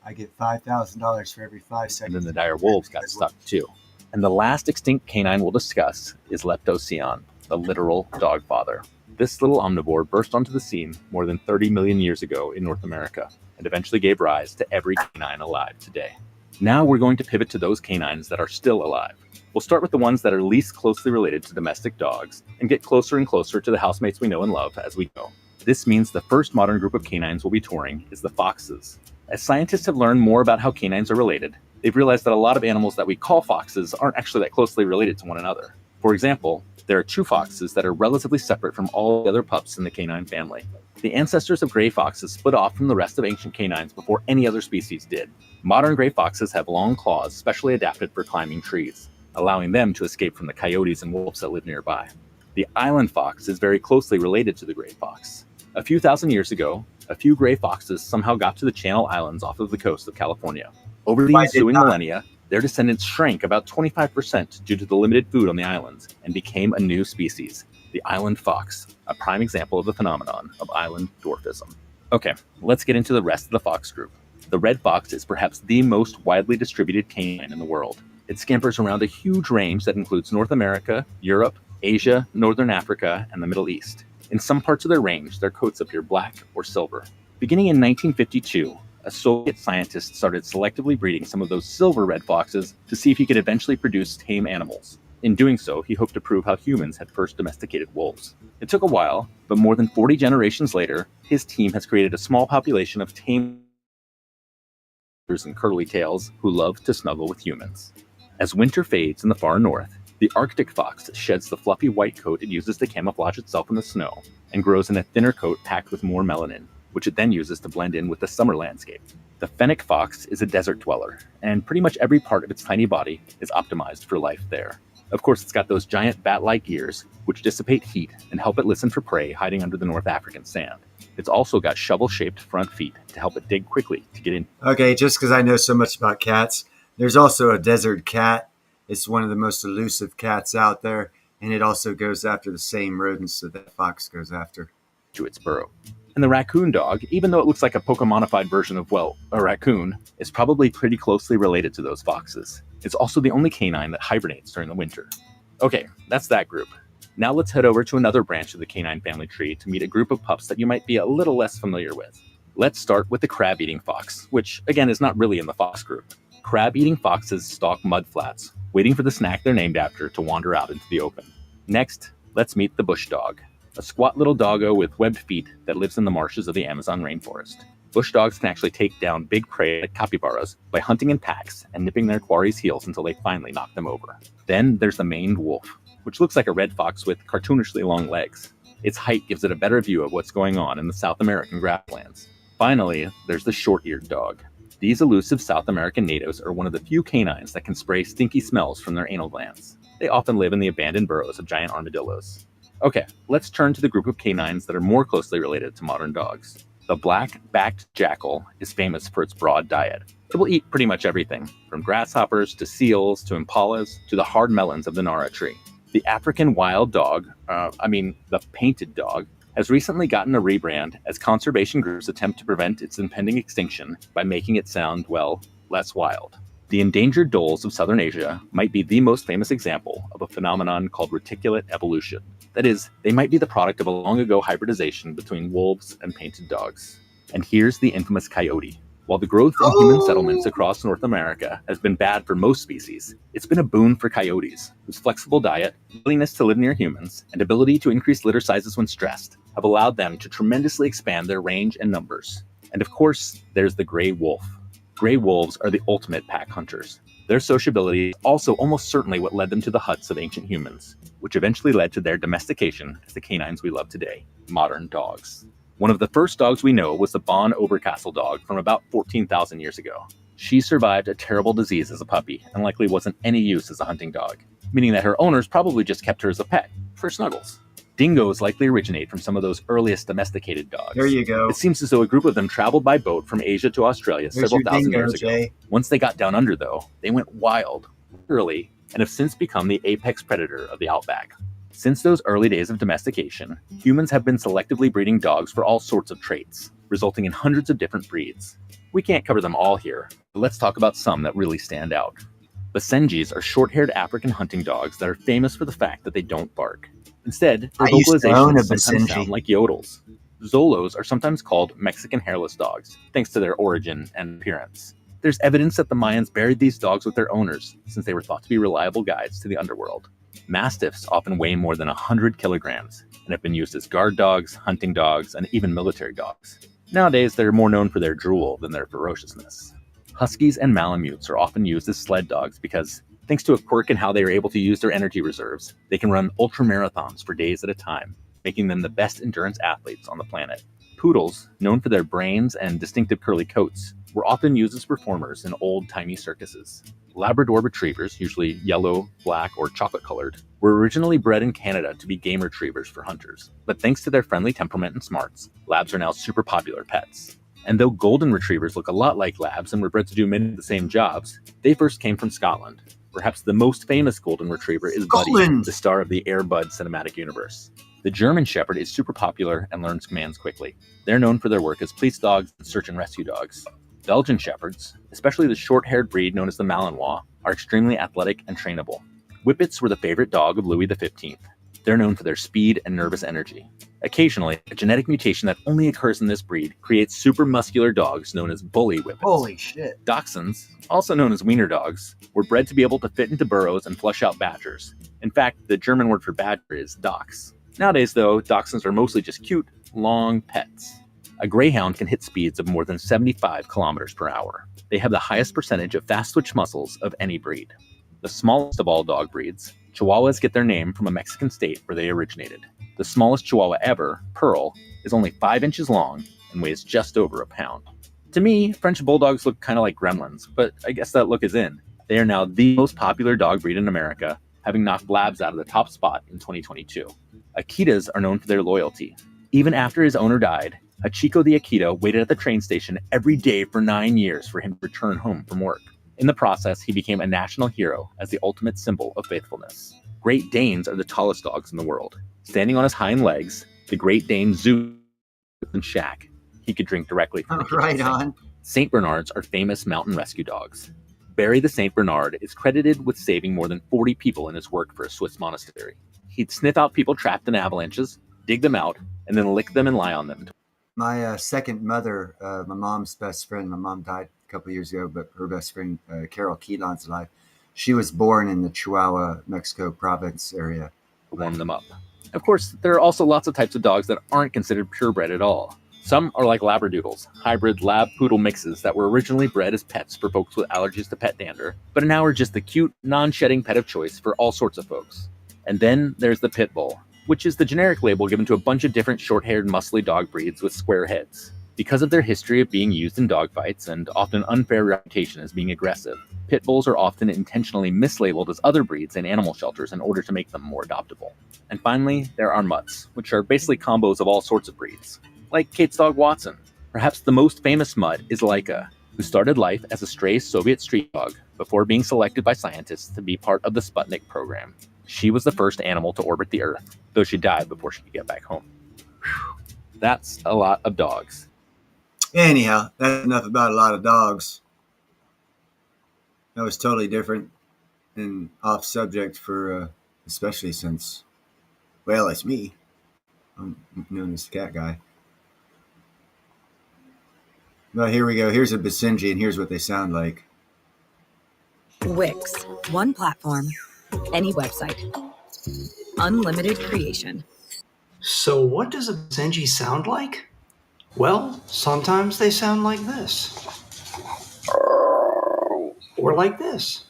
I get $5,000 for every 5 seconds. And then the dire wolves got stuck too. And the last extinct canine we'll discuss is Leptocyon, the literal dog father. This little omnivore burst onto the scene more than 30 million years ago in North America, and eventually gave rise to every canine alive today. Now we're going to pivot to those canines that are still alive. We'll start with the ones that are least closely related to domestic dogs, and get closer and closer to the housemates we know and love as we go. This means the first modern group of canines we'll be touring is the foxes. As scientists have learned more about how canines are related, they've realized that a lot of animals that we call foxes aren't actually that closely related to one another. For example, there are true foxes that are relatively separate from all the other pups in the canine family. The ancestors of gray foxes split off from the rest of ancient canines before any other species did. Modern gray foxes have long claws specially adapted for climbing trees, allowing them to escape from the coyotes and wolves that live nearby. The island fox is very closely related to the gray fox. A few thousand years ago, a few gray foxes somehow got to the Channel Islands off of the coast of California. Over the ensuing millennia, their descendants shrank about 25% due to the limited food on the islands and became a new species, the island fox, a prime example of the phenomenon of island dwarfism. Okay, let's get into the rest of the fox group. The red fox is perhaps the most widely distributed canine in the world. It scampers around a huge range that includes North America, Europe, Asia, Northern Africa, and the Middle East. In some parts of their range, their coats appear black or silver. Beginning in 1952, a Soviet scientist started selectively breeding some of those silver red foxes to see if he could eventually produce tame animals. In doing so, he hoped to prove how humans had first domesticated wolves. It took a while, but more than 40 generations later, his team has created a small population of tame and curly tails who love to snuggle with humans. As winter fades in the far north, the Arctic fox sheds the fluffy white coat it uses to camouflage itself in the snow and grows in a thinner coat packed with more melanin, which it then uses to blend in with the summer landscape. The fennec fox is a desert dweller, and pretty much every part of its tiny body is optimized for life there. Of course, it's got those giant bat-like ears, which dissipate heat and help it listen for prey hiding under the North African sand. It's also got shovel-shaped front feet to help it dig quickly to get in. Okay, just because I know so much about cats, there's also a desert cat. It's one of the most elusive cats out there, and it also goes after the same rodents that the fox goes after. To its burrow. And the raccoon dog, even though it looks like a Pokemonified version of, well, a raccoon, is probably pretty closely related to those foxes. It's also the only canine that hibernates during the winter. Okay, that's that group. Now let's head over to another branch of the canine family tree to meet a group of pups that you might be a little less familiar with. Let's start with the crab-eating fox, which again is not really in the fox group. Crab-eating foxes stalk mudflats, waiting for the snack they're named after to wander out into the open. Next, let's meet the bush dog, a squat little doggo with webbed feet that lives in the marshes of the Amazon rainforest. Bush dogs can actually take down big prey like capybaras by hunting in packs and nipping their quarry's heels until they finally knock them over. Then there's the maned wolf, which looks like a red fox with cartoonishly long legs. Its height gives it a better view of what's going on in the South American grasslands. Finally, there's the short-eared dog. These elusive South American natives are one of the few canines that can spray stinky smells from their anal glands. They often live in the abandoned burrows of giant armadillos. Okay, let's turn to the group of canines that are more closely related to modern dogs. The black-backed jackal is famous for its broad diet. It will eat pretty much everything, from grasshoppers to seals to impalas to the hard melons of the Nara tree. The African wild dog, the painted dog, has recently gotten a rebrand as conservation groups attempt to prevent its impending extinction by making it sound, well, less wild. The endangered dholes of southern Asia might be the most famous example of a phenomenon called reticulate evolution. That is, they might be the product of a long-ago hybridization between wolves and painted dogs. And here's the infamous coyote. While the growth in human settlements across North America has been bad for most species, it's been a boon for coyotes, whose flexible diet, willingness to live near humans, and ability to increase litter sizes when stressed have allowed them to tremendously expand their range and numbers. And of course, there's the gray wolf. Gray wolves are the ultimate pack hunters. Their sociability is also almost certainly what led them to the huts of ancient humans, which eventually led to their domestication as the canines we love today, modern dogs. One of the first dogs we know was the Bonn Oberkassel dog from about 14,000 years ago. She survived a terrible disease as a puppy and likely wasn't any use as a hunting dog, meaning that her owners probably just kept her as a pet, for snuggles. Dingoes likely originate from some of those earliest domesticated dogs. There you go. It seems as though a group of them traveled by boat from Asia to Australia several thousand years ago. Jay. Once they got down under, though, they went wild, literally, and have since become the apex predator of the outback. Since those early days of domestication, humans have been selectively breeding dogs for all sorts of traits, resulting in hundreds of different breeds. We can't cover them all here, but let's talk about some that really stand out. Basenjis are short-haired African hunting dogs that are famous for the fact that they don't bark. Instead, their vocalizations sometimes sound like yodels. Zolos are sometimes called Mexican hairless dogs, thanks to their origin and appearance. There's evidence that the Mayans buried these dogs with their owners, since they were thought to be reliable guides to the underworld. Mastiffs often weigh more than 100 kilograms, and have been used as guard dogs, hunting dogs, and even military dogs. Nowadays, they're more known for their drool than their ferociousness. Huskies and Malamutes are often used as sled dogs because, thanks to a quirk in how they are able to use their energy reserves, they can run ultramarathons for days at a time, making them the best endurance athletes on the planet. Poodles, known for their brains and distinctive curly coats, were often used as performers in old-timey circuses. Labrador retrievers, usually yellow, black, or chocolate-colored, were originally bred in Canada to be game retrievers for hunters. But thanks to their friendly temperament and smarts, labs are now super popular pets. And though golden retrievers look a lot like labs and were bred to do many of the same jobs, they first came from Scotland. Perhaps the most famous golden retriever is Buddy, the star of the Air Bud cinematic universe. The German Shepherd is super popular and learns commands quickly. They're known for their work as police dogs and search and rescue dogs. Belgian Shepherds, especially the short-haired breed known as the Malinois, are extremely athletic and trainable. Whippets were the favorite dog of Louis XV. They're known for their speed and nervous energy. Occasionally, a genetic mutation that only occurs in this breed creates super muscular dogs known as bully whippets. Holy shit. Dachshunds, also known as wiener dogs, were bred to be able to fit into burrows and flush out badgers. In fact, the German word for badger is Dachs. Nowadays, though, dachshunds are mostly just cute, long pets. A greyhound can hit speeds of more than 75 kilometers per hour. They have the highest percentage of fast twitch muscles of any breed. The smallest of all dog breeds, Chihuahuas get their name from a Mexican state where they originated. The smallest Chihuahua ever, Pearl, is only 5 inches long and weighs just over a pound. To me, French Bulldogs look kind of like gremlins, but I guess that look is in. They are now the most popular dog breed in America, having knocked Labs out of the top spot in 2022. Akitas are known for their loyalty. Even after his owner died, Hachiko the Akita waited at the train station every day for 9 years for him to return home from work. In the process, he became a national hero as the ultimate symbol of faithfulness. Great Danes are the tallest dogs in the world. Standing on his hind legs, the Great Dane Zoo and Shack. He could drink directly from the kitchen Right sink. on. St. Bernards are famous mountain rescue dogs. Barry the St. Bernard is credited with saving more than 40 people in his work for a Swiss monastery. He'd sniff out people trapped in avalanches, dig them out, and then lick them and lie on them. My second mother, my mom's best friend, my mom died a couple years ago, but her best friend, Carol Keelan's alive. She was born in the Chihuahua, Mexico province area. Warm them up. Of course, there are also lots of types of dogs that aren't considered purebred at all. Some are like Labradoodles, hybrid lab-poodle mixes that were originally bred as pets for folks with allergies to pet dander, but now are just the cute, non-shedding pet of choice for all sorts of folks. And then there's the Pit Bull, which is the generic label given to a bunch of different short-haired, muscly dog breeds with square heads. Because of their history of being used in dogfights and often unfair reputation as being aggressive, pit bulls are often intentionally mislabeled as other breeds in animal shelters in order to make them more adoptable. And finally, there are mutts, which are basically combos of all sorts of breeds, like Kate's dog Watson. Perhaps the most famous mutt is Laika, who started life as a stray Soviet street dog before being selected by scientists to be part of the Sputnik program. She was the first animal to orbit the Earth, though she died before she could get back home. Whew. That's a lot of dogs. Anyhow, that's enough about a lot of dogs. That was totally different and off subject for, especially since, well, it's me. I'm known as the cat guy. Well, here we go. Here's a Basenji, and here's what they sound like. Wix. One platform. Any website. Unlimited creation. So what does a Basenji sound like? Well, sometimes they sound like this. Or like this.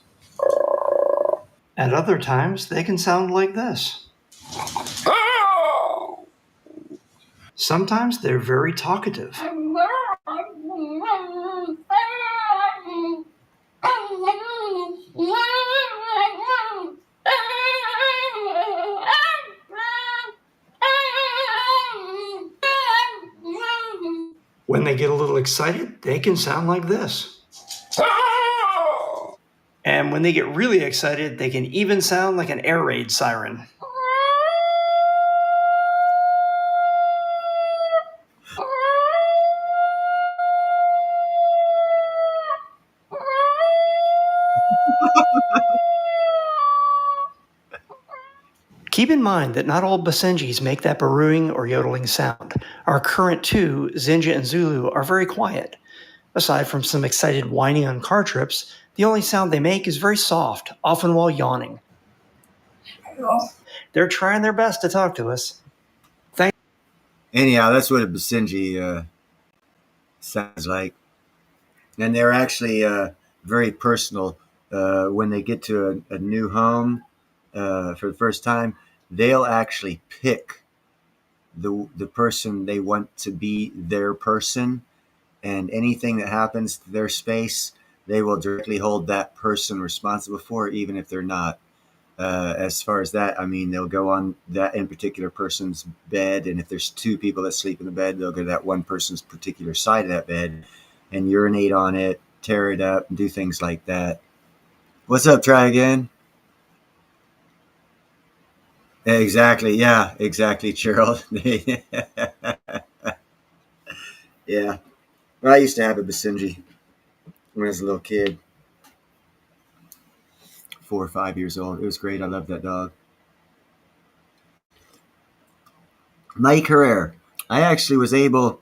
At other times, they can sound like this. Sometimes they're very talkative. When they get a little excited, they can sound like this. And when they get really excited, they can even sound like an air raid siren. Keep in mind that not all Basenjis make that burrowing or yodeling sound. Our current two, Zinja and Zulu, are very quiet. Aside from some excited whining on car trips, the only sound they make is very soft, often while yawning. They're trying their best to talk to us. Anyhow, that's what a Basenji sounds like. And they're actually very personal. When they get to a new home for the first time, they'll actually pick the person they want to be their person, and anything that happens to their space, they will directly hold that person responsible for, even if they're not. As far as that, I mean, they'll go on that in particular person's bed, and if there's two people that sleep in the bed, they'll go to that one person's particular side of that bed and urinate on it, tear it up, and do things like that. What's up, Try Again? Exactly. Yeah, exactly, Cheryl. Yeah. Well, I used to have a Basenji when I was a little kid. 4 or 5 years old. It was great. I loved that dog. My career. I actually was able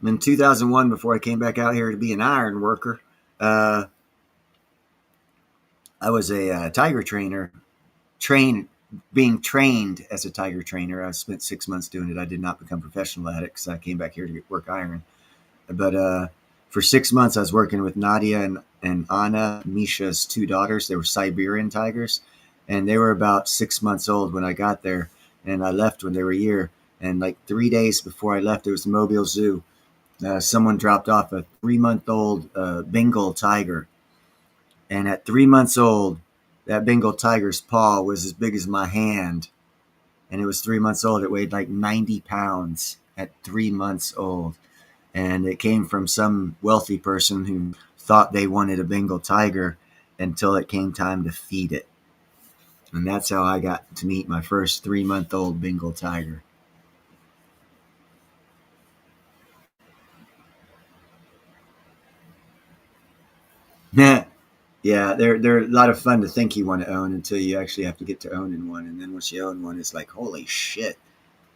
in 2001, before I came back out here to be an iron worker. I was a tiger trainer, being trained as a tiger trainer. I spent 6 months doing it. I did not become professional at it because I came back here to work iron. But for 6 months, I was working with Nadia and Anna, Misha's two daughters. They were Siberian tigers, and they were about 6 months old when I got there, and I left when they were a year. And like 3 days before I left, it was the Mobile Zoo. Someone dropped off a 3-month-old Bengal tiger. And at 3 months old, that Bengal tiger's paw was as big as my hand. And it was 3 months old. It weighed like 90 pounds at 3 months old. And it came from some wealthy person who thought they wanted a Bengal tiger until it came time to feed it. And that's how I got to meet my first 3-month-old Bengal tiger. Yeah, they're a lot of fun to think you want to own until you actually have to get to owning one. And then once you own one, it's like, holy shit.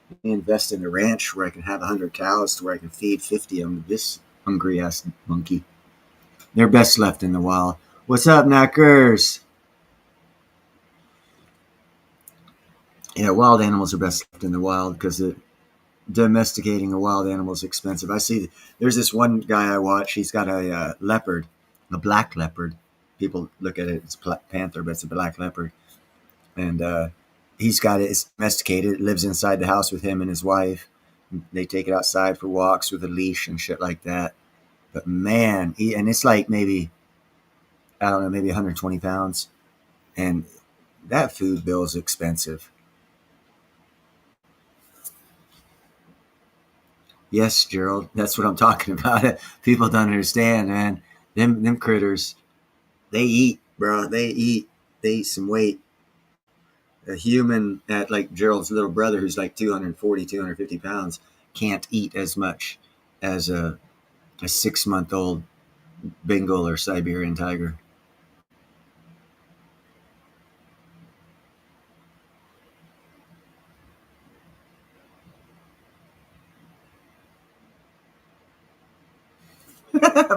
Let me invest in a ranch where I can have 100 cows to where I can feed 50 of them. This hungry ass monkey. They're best left in the wild. What's up, Knackers? Yeah, wild animals are best left in the wild because domesticating a wild animal is expensive. I see there's this one guy I watch. He's got a leopard, a black leopard. People look at it as a panther, but it's a black leopard. And he's got it. It's domesticated. It lives inside the house with him and his wife. They take it outside for walks with a leash and shit like that. But man, and it's like maybe, I don't know, maybe 120 pounds. And that food bill is expensive. Yes, Gerald, that's what I'm talking about. People don't understand, man. Them critters, they eat, bro. They eat some weight. A human at like Gerald's little brother, who's like 240, 250 pounds, can't eat as much as a 6-month-old Bengal or Siberian tiger.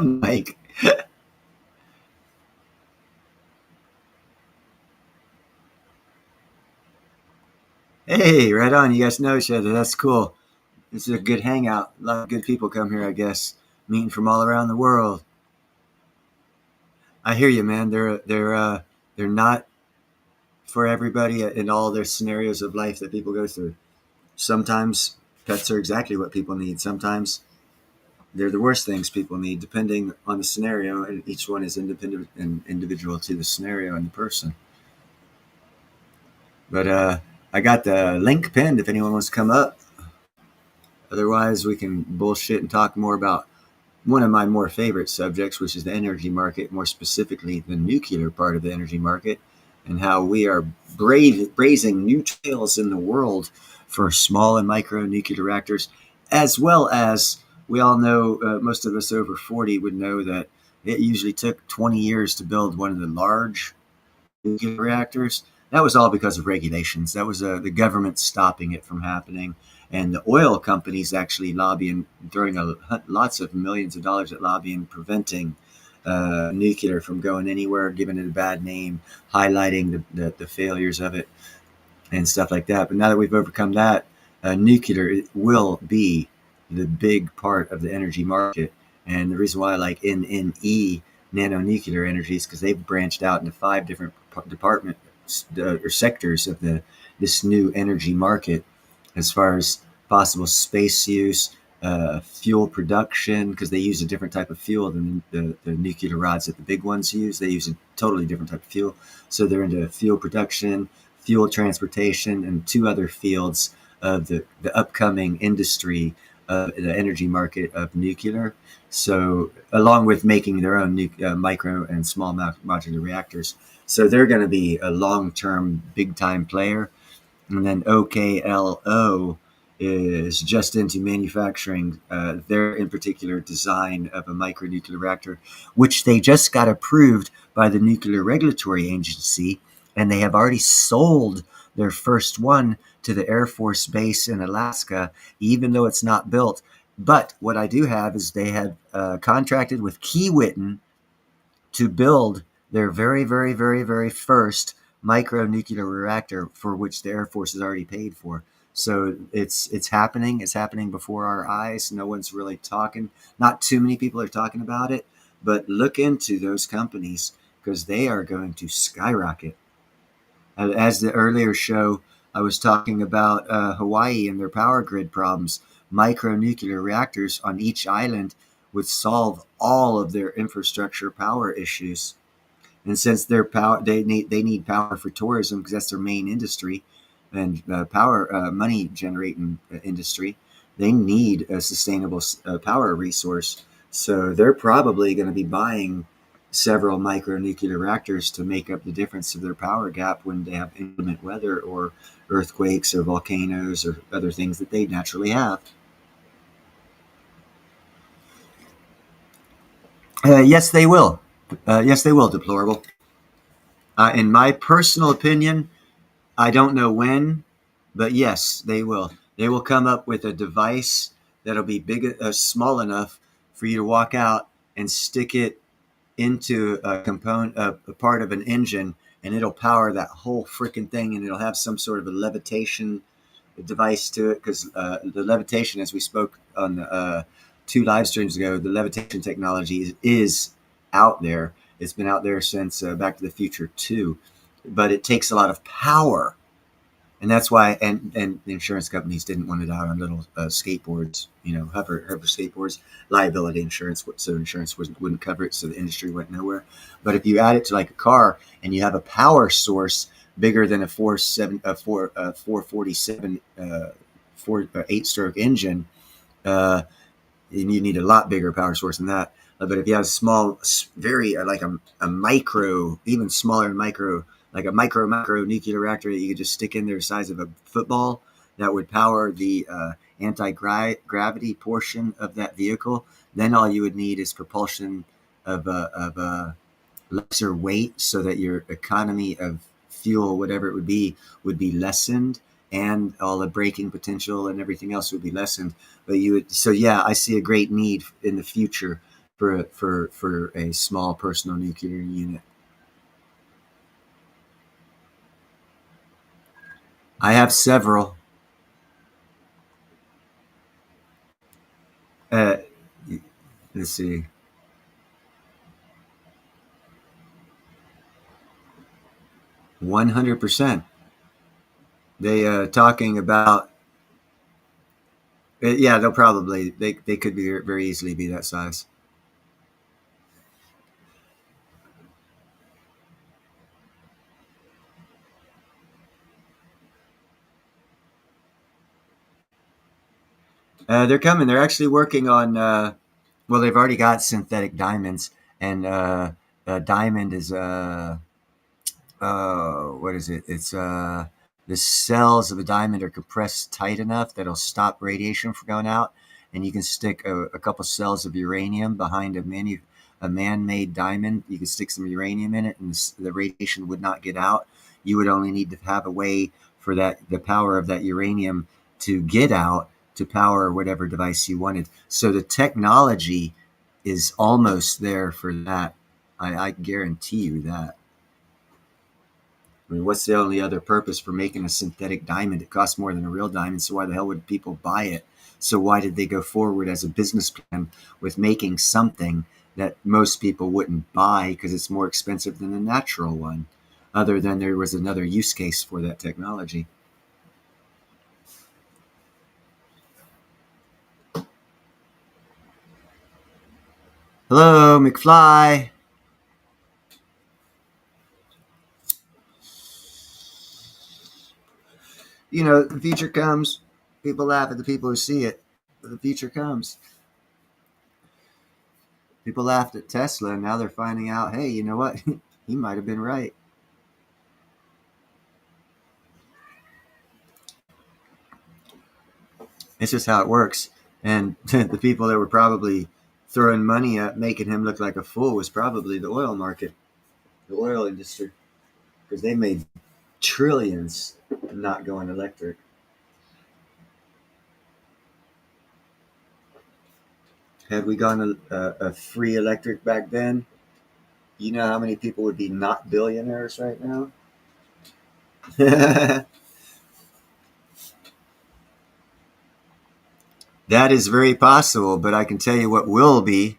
Mike. Hey, right on. You guys know each other. That's cool. This is a good hangout. A lot of good people come here, I guess, meeting from all around the world. I hear you, man. They're not for everybody in all their scenarios of life that people go through. Sometimes pets are exactly what people need. Sometimes they're the worst things people need, depending on the scenario, and each one is independent and individual to the scenario and the person. But I got the link pinned if anyone wants to come up. Otherwise, we can bullshit and talk more about one of my more favorite subjects, which is the energy market, more specifically the nuclear part of the energy market, and how we are blazing new trails in the world for small and micro nuclear reactors, as well as we all know, most of us over 40 would know that it usually took 20 years to build one of the large nuclear reactors. That was all because of regulations. That was the government stopping it from happening. And the oil companies actually lobbying, throwing lots of millions of dollars at lobbying, preventing nuclear from going anywhere, giving it a bad name, highlighting the failures of it and stuff like that. But now that we've overcome that, nuclear will be the big part of the energy market. And the reason why I like NNE, nanonuclear energy, is because they've branched out into 5 different departments or sectors of this new energy market, as far as possible space use, fuel production, because they use a different type of fuel than the nuclear rods that the big ones use. They use a totally different type of fuel. So they're into fuel production, fuel transportation, and 2 other fields of the upcoming industry of the energy market of nuclear. So along with making their own micro and small modular reactors. So they're going to be a long-term, big-time player. And then OKLO is just into manufacturing their, in particular, design of a micronuclear reactor, which they just got approved by the Nuclear Regulatory Agency, and they have already sold their first one to the Air Force Base in Alaska, even though it's not built. But what I do have is they have contracted with Kiewit to build their very, very, very, very first micronuclear reactor, for which the Air Force has already paid for. So it's happening. It's happening before our eyes. No one's really talking. Not too many people are talking about it, but look into those companies because they are going to skyrocket. As the earlier show, I was talking about Hawaii and their power grid problems. Micronuclear reactors on each island would solve all of their infrastructure power issues. And since their power, they need power for tourism because that's their main industry, and power money generating industry. They need a sustainable power resource. So they're probably going to be buying several micronuclear reactors to make up the difference of their power gap when they have inclement weather or earthquakes or volcanoes or other things that they naturally have. Yes, they will. Yes, they will, Deplorable. In my personal opinion, I don't know when, but yes, they will. They will come up with a device that'll be small enough for you to walk out and stick it into a component, a part of an engine, and it'll power that whole freaking thing, and it'll have some sort of a levitation device to it, because the levitation, as we spoke on the 2 live streams ago, the levitation technology is out there. It's been out there since Back to the Future 2, but it takes a lot of power. And that's why, and the insurance companies didn't want it out on little skateboards, hover skateboards, liability insurance, so insurance wouldn't cover it, so the industry went nowhere. But if you add it to like a car and you have a power source bigger than a 447 8-stroke engine, and you need a lot bigger power source than that. But if you have a small, very like a micro, even smaller than micro, like a micro nuclear reactor that you could just stick in there the size of a football, that would power the anti-gravity portion of that vehicle, then all you would need is propulsion of a lesser weight, so that your economy of fuel, whatever it would be lessened, and all the braking potential and everything else would be lessened. But I see a great need in the future for a small personal nuclear unit. I have several. Let's see. %. They talking about. Yeah, they'll probably they could be very easily be that size. They're coming. They're actually working on. Well, they've already got synthetic diamonds, and diamond is what is it? It's the cells of a diamond are compressed tight enough that it'll stop radiation from going out, and you can stick a couple cells of uranium behind a man-made diamond. You can stick some uranium in it, and the radiation would not get out. You would only need to have a way for the power of that uranium to get out, to power whatever device you wanted. So the technology is almost there for that. I guarantee you that. I mean, what's the only other purpose for making a synthetic diamond? It costs more than a real diamond, so why the hell would people buy it? So why did they go forward as a business plan with making something that most people wouldn't buy because it's more expensive than the natural one, other than there was another use case for that technology? Hello, McFly. The future comes. People laugh at the people who see it, but the future comes. People laughed at Tesla, and now they're finding out, hey, you know what? He might have been right. It's just how it works. And the people that were probably throwing money at making him look like a fool was probably the oil market, the oil industry, because they made trillions not going electric. had we gone a free electric back then, you know how many people would be not billionaires right now? That is very possible, but I can tell you what will be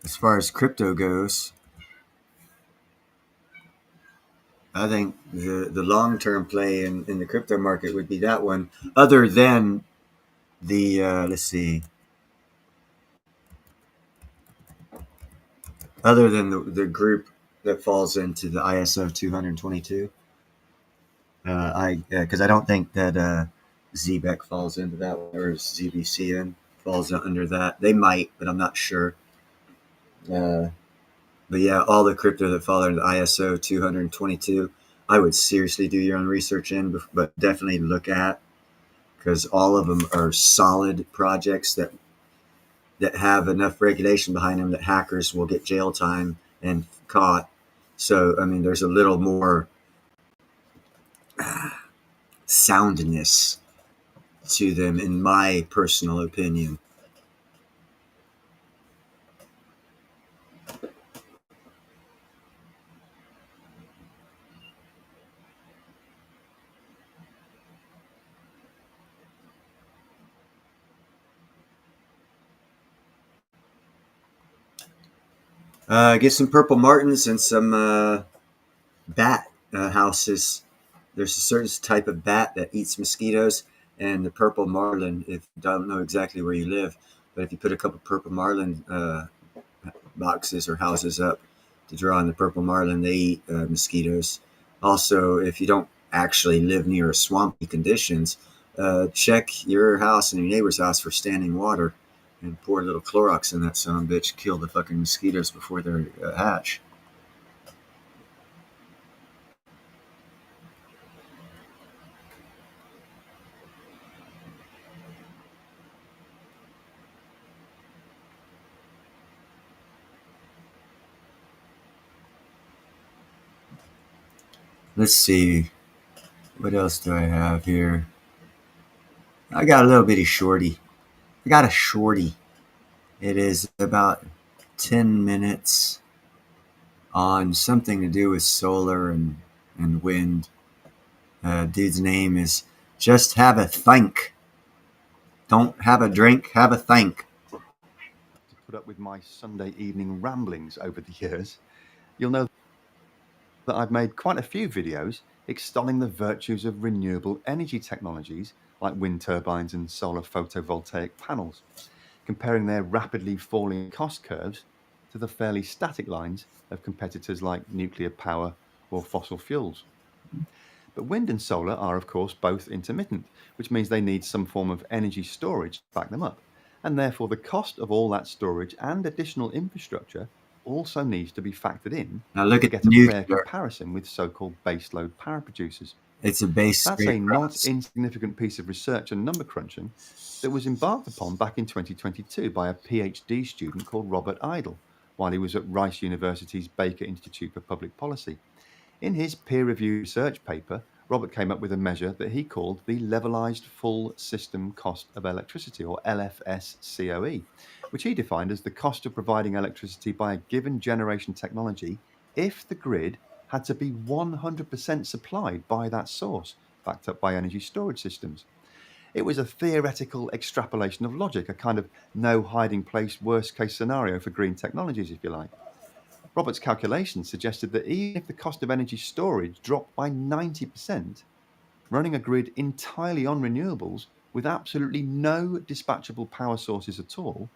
as far as crypto goes. I think the long-term play in the crypto market would be that one, other than the, let's see, other than the group that falls into the ISO 222. Because I don't think that ZBEC falls into that one, or ZBCN falls under that. They might, but I'm not sure. But yeah, all the crypto that fall under the ISO 222, I would seriously do your own research in, but definitely look at, because all of them are solid projects that have enough regulation behind them that hackers will get jail time and caught. So, I mean, there's a little more soundness to them, in my personal opinion. Get some purple martins and some bat houses. There's a certain type of bat that eats mosquitoes, and the purple marlin, if you don't know exactly where you live, but if you put a couple purple marlin boxes or houses up to draw on the purple marlin, they eat mosquitoes. Also, if you don't actually live near swampy conditions, check your house and your neighbor's house for standing water and pour a little Clorox in that son of a bitch, kill the fucking mosquitoes before they hatch. Let's see. What else do I have here? I got a little bitty shorty. I got a shorty. It is about 10 minutes on something to do with solar and wind. Dude's name is Just Have a Think. Don't have a drink, have a think. To put up with my Sunday evening ramblings over the years, you'll know that I've made quite a few videos extolling the virtues of renewable energy technologies like wind turbines and solar photovoltaic panels, comparing their rapidly falling cost curves to the fairly static lines of competitors like nuclear power or fossil fuels. But wind and solar are, of course, both intermittent, which means they need some form of energy storage to back them up. And therefore, the cost of all that storage and additional infrastructure also needs to be factored in Now look to at get a nuclear. fair comparison with so-called baseload power producers. It's a base. That's a not insignificant piece of research and number crunching that was embarked upon back in 2022 by a PhD student called Robert Idle while he was at Rice University's Baker Institute for Public Policy. In his peer-reviewed research paper, Robert came up with a measure that he called the Levelized Full System Cost of Electricity, or LFSCOE, which he defined as the cost of providing electricity by a given generation technology if the grid had to be 100% supplied by that source, backed up by energy storage systems. It was a theoretical extrapolation of logic, a kind of no hiding place worst case scenario for green technologies, if you like. Robert's calculations suggested that even if the cost of energy storage dropped by 90%, running a grid entirely on renewables with absolutely no dispatchable power sources at all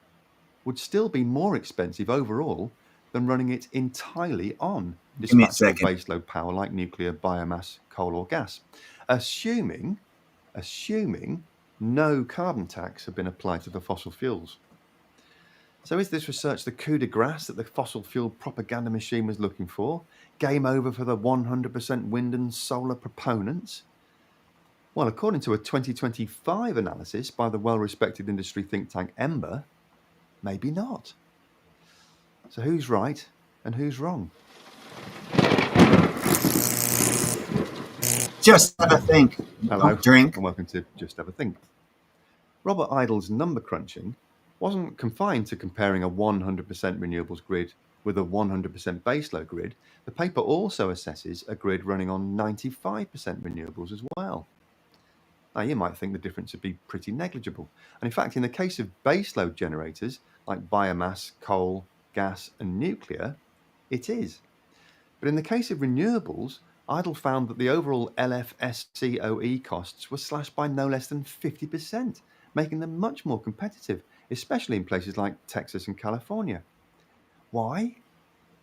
would still be more expensive overall than running it entirely on dispatchable baseload power like nuclear, biomass, coal or gas, assuming no carbon tax had been applied to the fossil fuels. So is this research the coup de grace that the fossil fuel propaganda machine was looking for? Game over for the 100% wind and solar proponents? Well, according to a 2025 analysis by the well-respected industry think tank Ember, maybe not. So who's right and who's wrong? Just have a think. Hello, Don't drink. and welcome to Just Have a Think. Robert Idle's number crunching wasn't confined to comparing a 100% renewables grid with a 100% baseload grid. The paper also assesses a grid running on 95% renewables as well. Now, you might think the difference would be pretty negligible. And in fact, in the case of baseload generators like biomass, coal, gas, and nuclear, it is. But in the case of renewables, Idle found that the overall LFSCOE costs were slashed by no less than 50%, making them much more competitive, especially in places like Texas and California. Why?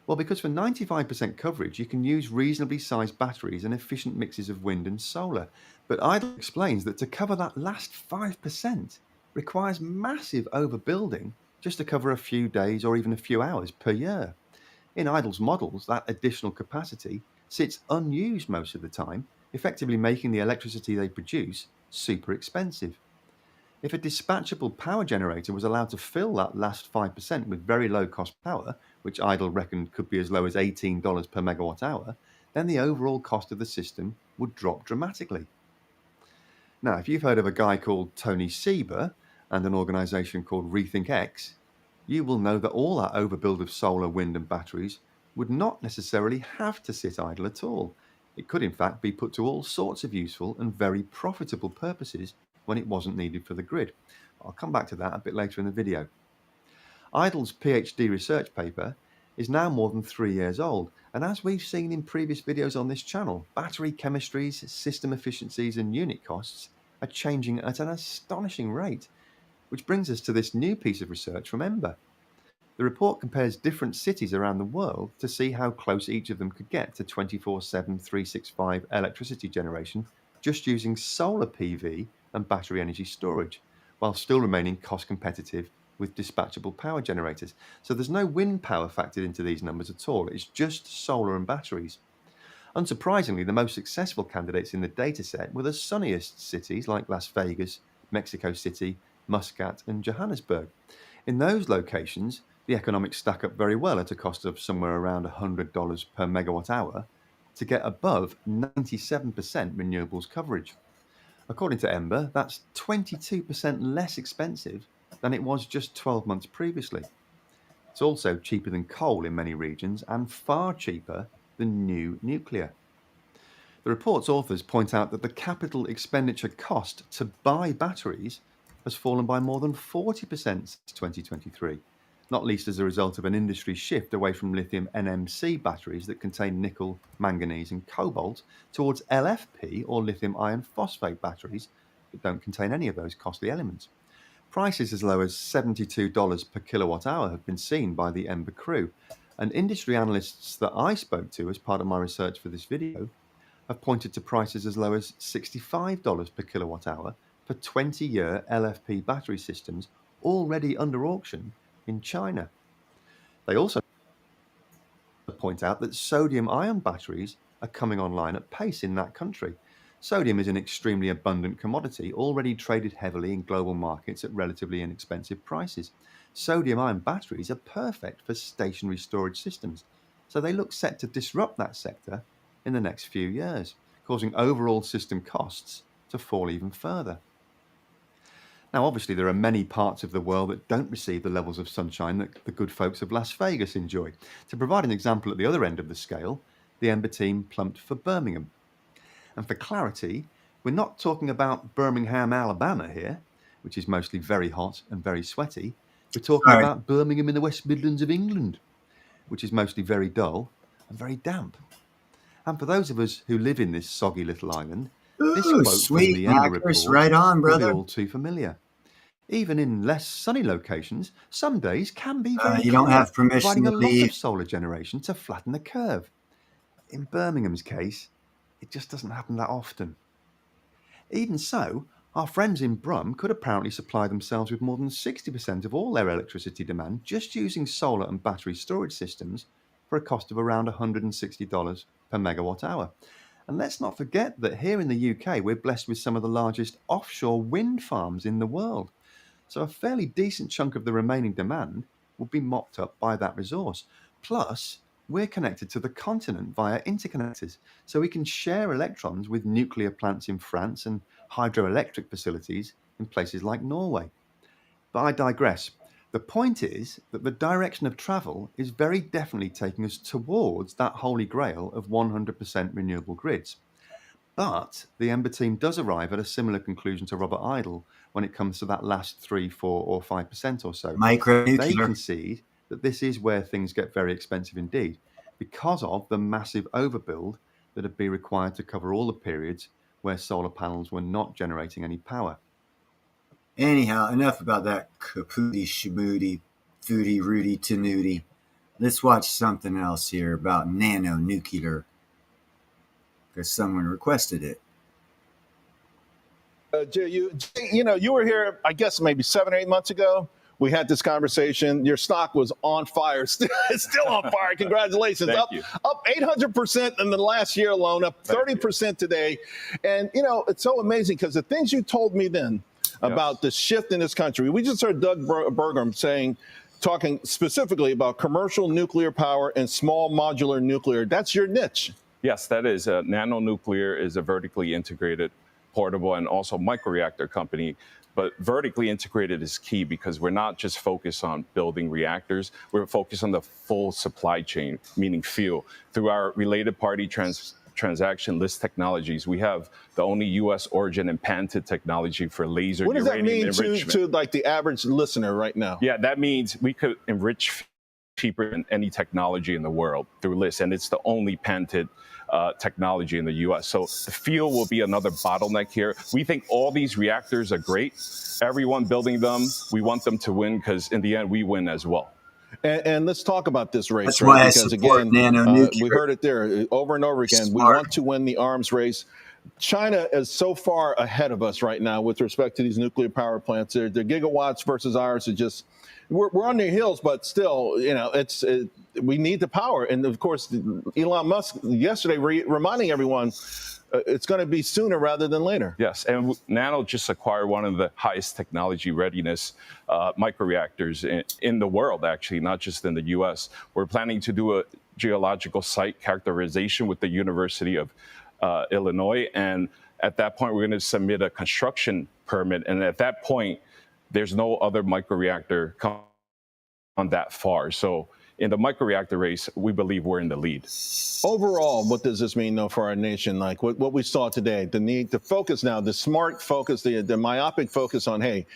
Well, because for 95% coverage, you can use reasonably sized batteries and efficient mixes of wind and solar. But Idle explains that to cover that last 5% requires massive overbuilding just to cover a few days or even a few hours per year. In Idle's models, that additional capacity sits unused most of the time, effectively making the electricity they produce super expensive. If a dispatchable power generator was allowed to fill that last 5% with very low cost power, which Idle reckoned could be as low as $18 per megawatt hour, then the overall cost of the system would drop dramatically. Now, if you've heard of a guy called Tony Sieber and an organization called Rethink X, you will know that all that overbuild of solar, wind, and batteries would not necessarily have to sit idle at all. It could, in fact, be put to all sorts of useful and very profitable purposes when it wasn't needed for the grid. I'll come back to that a bit later in the video. Idle's PhD research paper is now more than 3 years old, and as we've seen in previous videos on this channel, battery chemistries, system efficiencies, and unit costs are changing at an astonishing rate, which brings us to this new piece of research from Ember. The report compares different cities around the world to see how close each of them could get to 24/7, 365 electricity generation just using solar PV and battery energy storage, while still remaining cost competitive with dispatchable power generators. So there's no wind power factored into these numbers at all. It's just solar and batteries. Unsurprisingly, the most successful candidates in the dataset were the sunniest cities like Las Vegas, Mexico City, Muscat, and Johannesburg. In those locations, the economics stack up very well at a cost of somewhere around $100 per megawatt hour to get above 97% renewables coverage. According to Ember, that's 22% less expensive than it was just 12 months previously. It's also cheaper than coal in many regions and far cheaper than new nuclear. The report's authors point out that the capital expenditure cost to buy batteries has fallen by more than 40% since 2023, not least as a result of an industry shift away from lithium NMC batteries that contain nickel, manganese, and cobalt towards LFP or lithium iron phosphate batteries that don't contain any of those costly elements. Prices as low as $72 per kilowatt hour have been seen by the Ember crew, and industry analysts that I spoke to as part of my research for this video have pointed to prices as low as $65 per kilowatt hour for 20-year LFP battery systems already under auction in China. They also point out that sodium-ion batteries are coming online at pace in that country. Sodium is an extremely abundant commodity, already traded heavily in global markets at relatively inexpensive prices. Sodium-ion batteries are perfect for stationary storage systems, so they look set to disrupt that sector in the next few years, causing overall system costs to fall even further. Now, obviously, there are many parts of the world that don't receive the levels of sunshine that the good folks of Las Vegas enjoy. To provide an example at the other end of the scale, the Ember team plumped for Birmingham. And for clarity, we're not talking about Birmingham, Alabama here, which is mostly very hot and very sweaty. We're talking about Birmingham in the West Midlands of England, which is mostly very dull and very damp. And for those of us who live in this soggy little island, this quote from the Ember report right on, brother. will be all too familiar. Even in less sunny locations, some days can be very you don't clear, have permission providing to a lot leave. of solar generation to flatten the curve. In Birmingham's case, it just doesn't happen that often. Even so, our friends in Brum could apparently supply themselves with more than 60% of all their electricity demand just using solar and battery storage systems for a cost of around $160 per megawatt hour. And let's not forget that here in the UK, we're blessed with some of the largest offshore wind farms in the world. So a fairly decent chunk of the remaining demand will be mopped up by that resource. Plus, we're connected to the continent via interconnectors, so we can share electrons with nuclear plants in France and hydroelectric facilities in places like Norway. But I digress. The point is that the direction of travel is very definitely taking us towards that holy grail of 100% renewable grids. But the Ember team does arrive at a similar conclusion to Robert Idle when it comes to that last 3, 4, or 5% or so. They Micronuclear. concede that this is where things get very expensive indeed because of the massive overbuild that would be required to cover all the periods where solar panels were not generating any power. Anyhow, enough about that kapooty shmoody, foodie Rudy Tanooty. Let's watch something else here about nanonuclear, because someone requested it. Jay, you were here, I guess, maybe 7 or 8 months ago. We had this conversation. Your stock was on fire. It's still on fire. Congratulations. Thank you. Up 800% in the last year alone, up 30% today. And, it's so amazing because the things you told me then about the shift in this country, we just heard Doug Burgum talking specifically about commercial nuclear power and small modular nuclear. That's your niche. Yes, that is. Nanonuclear is a vertically integrated, portable, and also microreactor company. But vertically integrated is key because we're not just focused on building reactors. We're focused on the full supply chain, meaning fuel. Through our related party transaction list technologies, we have the only U.S. origin and patented technology for laser uranium enrichment. What does that mean to like the average listener right now? Yeah, that means we could enrich cheaper than any technology in the world through LIST, and it's the only patented technology in the U.S. So the fuel will be another bottleneck here. We think all these reactors are great. Everyone building them, we want them to win because in the end, we win as well. And let's talk about this race. That's why because I support nanonuclear. We heard it there over and over again. We want to win the arms race. China is so far ahead of us right now with respect to these nuclear power plants. Their gigawatts versus ours is just, we're on their heels, but still, we need the power. And of course, Elon Musk yesterday reminding everyone it's going to be sooner rather than later. Yes, and Nano just acquired one of the highest technology readiness microreactors in the world, actually, not just in the U.S. We're planning to do a geological site characterization with the University of Illinois, and at that point, we're going to submit a construction permit, and at that point, there's no other microreactor on that far. So in the microreactor race, we believe we're in the lead. Overall, what does this mean, though, for our nation? Like what we saw today, the need to focus now, the smart focus, the myopic focus on, hey,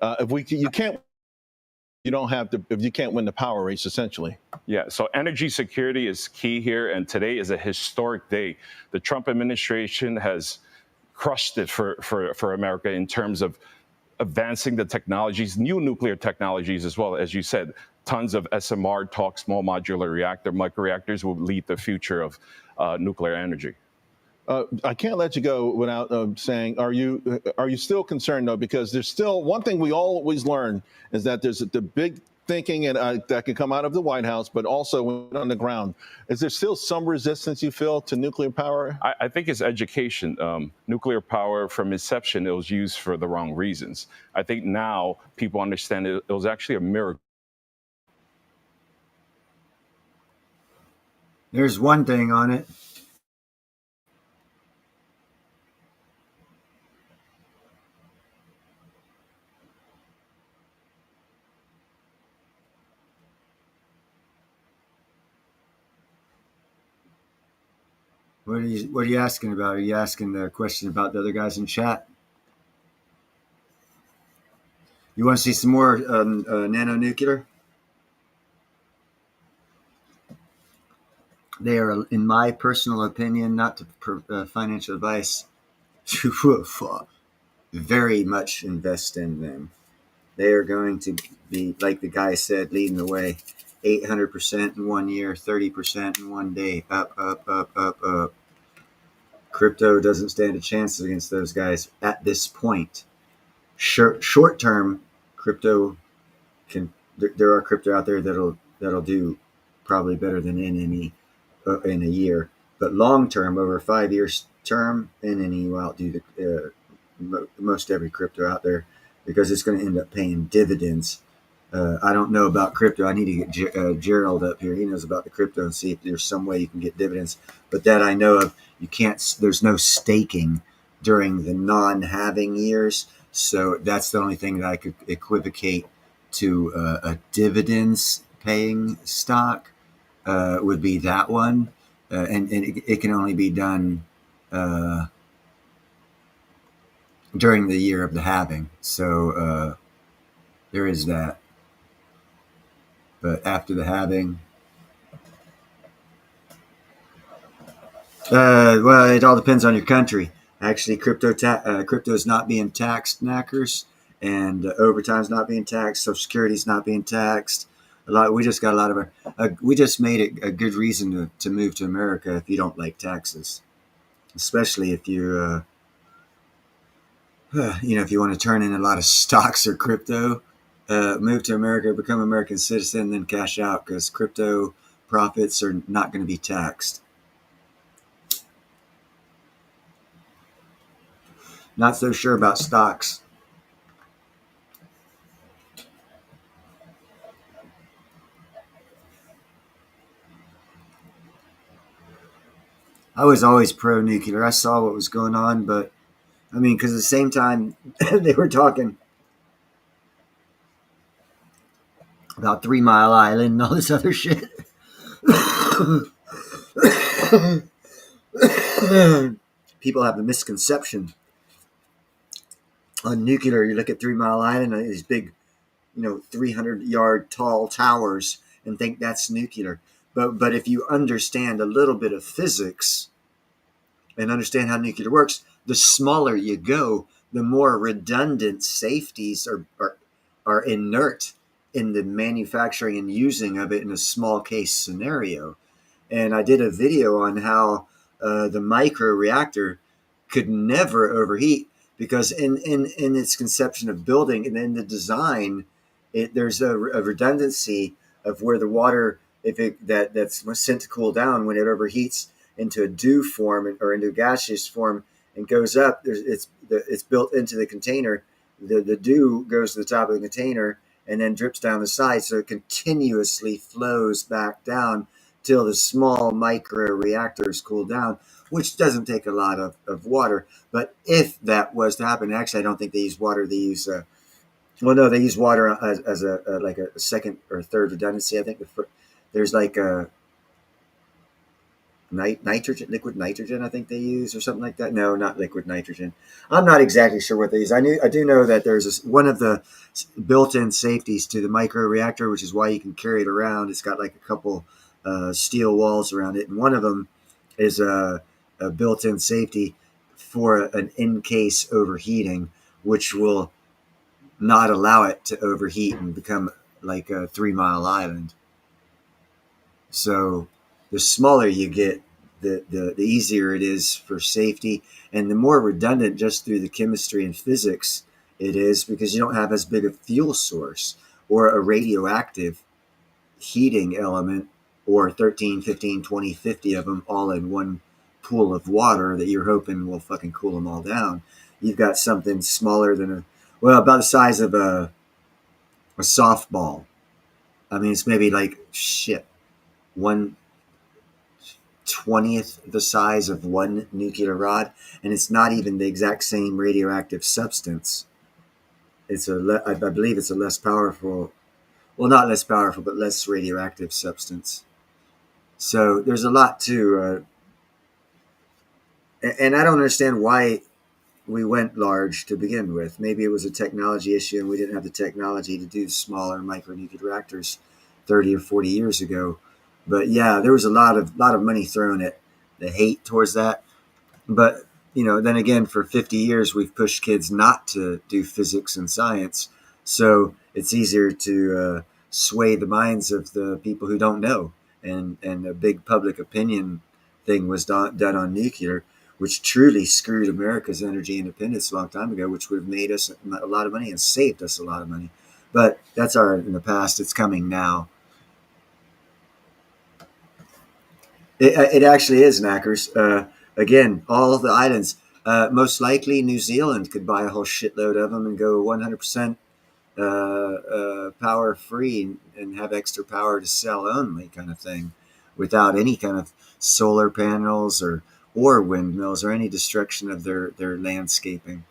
if you can't win the power race, essentially. Yeah, so energy security is key here, and today is a historic day. The Trump administration has crushed it for America in terms of advancing the technologies, new nuclear technologies as well. As you said, tons of SMR talk, small modular reactor, microreactors will lead the future of nuclear energy. I can't let you go without saying, are you still concerned, though? Because there's still one thing we always learn is that there's the big thinking that can come out of the White House, but also on the ground. Is there still some resistance you feel to nuclear power? I think it's education. Nuclear power, from inception, it was used for the wrong reasons. I think now people understand it was actually a miracle. There's one thing on it. What are you asking about? Are you asking the question about the other guys in chat? You want to see some more nanonuclear? They are, in my personal opinion, not to financial advice, to very much invest in them. They are going to be, like the guy said, leading the way. 800% in 1 year, 30% in 1 day, up, up, up, up, up. Crypto doesn't stand a chance against those guys at this point. Short term, crypto can. There are crypto out there that'll do probably better than NME in a year, but long term, over 5 years term, NME will outdo most every crypto out there because it's going to end up paying dividends. I don't know about crypto. I need to get Gerald up here. He knows about the crypto and see if there's some way you can get dividends. But that I know of, you can't. There's no staking during the non-halving years. So that's the only thing that I could equivocate to a dividends paying stock would be that one. And it can only be done during the year of the halving. So there is that. But after the halving, well, it all depends on your country. Actually, crypto is not being taxed, knackers, and overtime's not being taxed. Social Security's not being taxed. We just got a lot of we just made it a good reason to move to America if you don't like taxes, especially if you if you want to turn in a lot of stocks or crypto. Move to America, become an American citizen, then cash out, because crypto profits are not going to be taxed. Not so sure about stocks. I was always pro-nuclear. I saw what was going on, but I mean, because at the same time, they were talking about 3 Mile Island and all this other shit. People have a misconception on nuclear. You look at 3 Mile Island, these big, 300-yard tall towers, and think that's nuclear. But if you understand a little bit of physics and understand how nuclear works, the smaller you go, the more redundant safeties are inert in the manufacturing and using of it in a small case scenario. And I did a video on how the micro reactor could never overheat, because in its conception of building and in the design, there's a redundancy of where the water, that's sent to cool down, when it overheats into a dew form or into a gaseous form and goes up, it's built into the container. The dew goes to the top of the container and then drips down the side, so it continuously flows back down till the small micro reactors cool down, which doesn't take a lot of water. But if that was to happen, actually, I don't think they use water. They use they use water as a second or third redundancy. I think there's like a liquid nitrogen, I think they use, or something like that. No, not liquid nitrogen. I'm not exactly sure what they use. I do know that there's one of the built-in safeties to the micro reactor, which is why you can carry it around. It's got like a couple steel walls around it, and one of them is a built-in safety for an in-case overheating, which will not allow it to overheat and become like a 3 Mile Island. So the smaller you get, the easier it is for safety, and the more redundant just through the chemistry and physics it is, because you don't have as big a fuel source or a radioactive heating element, or 13, 15, 20, 50 of them all in one pool of water that you're hoping will fucking cool them all down. You've got something smaller than about the size of a softball. I mean, it's maybe like 1/20th the size of one nuclear rod, and it's not even the exact same radioactive substance. It's I believe it's a less powerful, well, not less powerful, but less radioactive substance. So there's a lot to, and I don't understand why we went large to begin with. Maybe it was a technology issue, and we didn't have the technology to do smaller micronuclear reactors 30 or 40 years ago. But yeah, there was a lot of money thrown at the hate towards that. But then again, for 50 years, we've pushed kids not to do physics and science, so it's easier to sway the minds of the people who don't know. And a big public opinion thing was done on nuclear, which truly screwed America's energy independence a long time ago, which would have made us a lot of money and saved us a lot of money. But that's in the past. It's coming now. It actually is, knackers. Again, all of the islands, most likely New Zealand could buy a whole shitload of them and go 100% power free and have extra power to sell only, kind of thing, without any kind of solar panels or windmills or any destruction of their landscaping.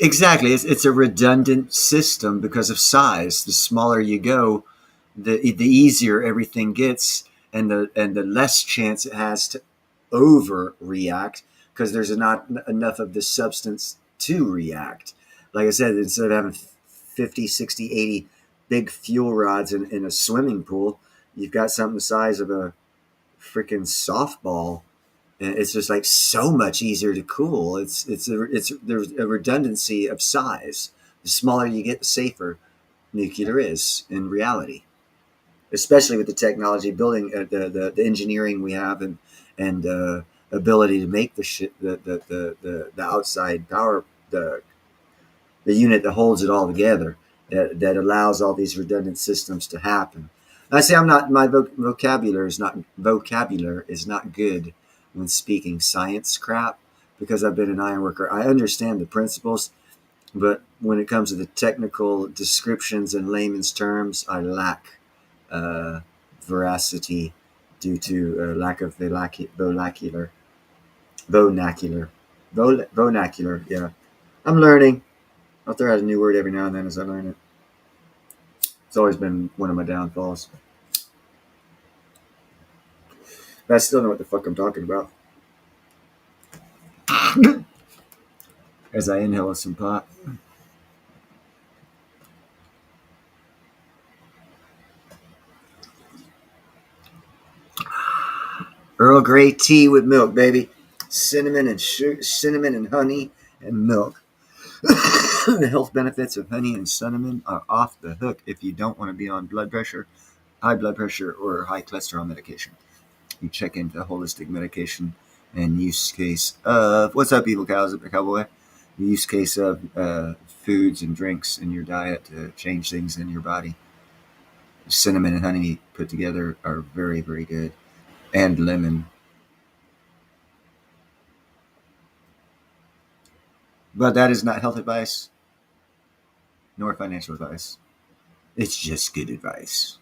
Exactly. It's a redundant system because of size. The smaller you go, the easier everything gets, and the less chance it has to overreact because there's not enough of the substance to react. Like I said, instead of having 50, 60, 80 big fuel rods in a swimming pool, you've got something the size of a freaking softball. And it's just like so much easier to cool. There's a redundancy of size. The smaller you get, the safer nuclear is in reality, especially with the technology building, the engineering we have, and ability to make the shit, the outside power, the unit that holds it all together, that allows all these redundant systems to happen. I say I'm not, my vocabulary is not good when speaking science crap because I've been an iron worker. I understand the principles, but when it comes to the technical descriptions in layman's terms, I lack veracity due to lack of vernacular. Yeah, I'm learning. I'll throw out a new word every now and then as I learn it. It's always been one of my downfalls. But I still know what the fuck I'm talking about. As I inhale some pot. Earl Grey tea with milk, baby. Cinnamon and honey and milk. The health benefits of honey and cinnamon are off the hook if you don't want to be on high blood pressure, or high cholesterol medication. You check into holistic medication and use case of what's up, evil cowboy? The use case of foods and drinks in your diet to change things in your body. Cinnamon and honey put together are very, very good, and lemon. But that is not health advice nor financial advice. It's just good advice.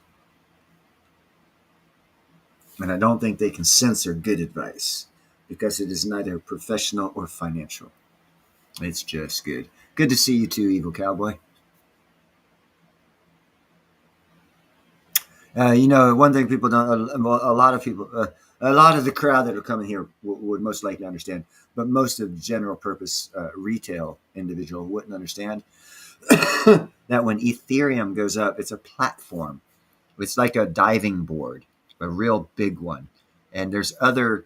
And I don't think they can censor good advice because it is neither professional or financial. It's just good. Good to see you too, evil cowboy. One thing people don't, a lot of people, a lot of the crowd that are coming here would most likely understand, but most of the general purpose retail individual wouldn't understand that when Ethereum goes up, it's a platform. It's like a diving board, a real big one. And there's other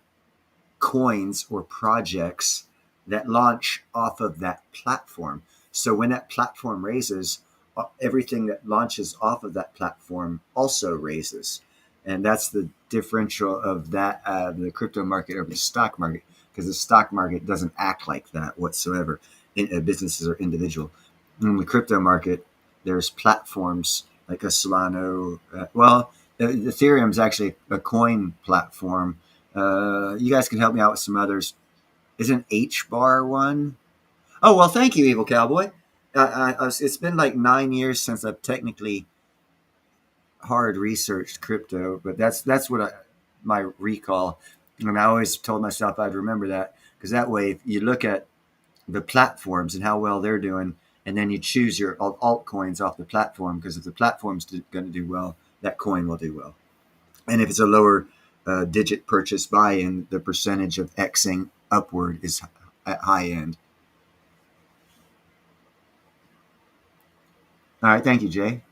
coins or projects that launch off of that platform. So when that platform raises, everything that launches off of that platform also raises. And that's the differential of that, the crypto market over the stock market, because the stock market doesn't act like that whatsoever. Businesses are individual. In the crypto market, there's platforms like a Solana. Ethereum is actually a coin platform. You guys can help me out with some others. Isn't HBAR one? Oh, well, thank you, Evil Cowboy. It's been like 9 years since I've technically hard researched crypto, but that's what my recall. And I always told myself I'd remember that, because that way you look at the platforms and how well they're doing, and then you choose your altcoins off the platform, because if the platform's going to do well, that coin will do well. And if it's a lower digit purchase buy-in, the percentage of Xing upward is at high end. All right, thank you, Jay.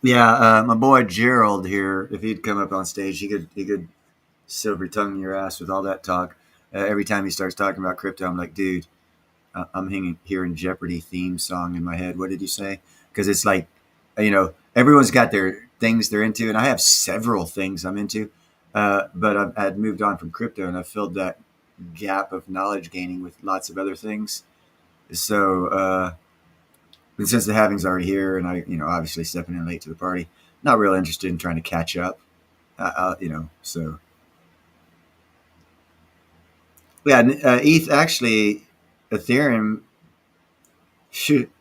Yeah, my boy Gerald here, if he'd come up on stage, he could silver tongue your ass with all that talk. Every time he starts talking about crypto, I'm like, dude, I'm hearing Jeopardy theme song in my head. What did you say? Because it's like, everyone's got their things they're into, and I have several things I'm into, but I've moved on from crypto, and I've filled that gap of knowledge gaining with lots of other things. So, and since the halving's already here, and I, obviously stepping in late to the party, not real interested in trying to catch up, so. Yeah, ETH actually, Ethereum, shoot,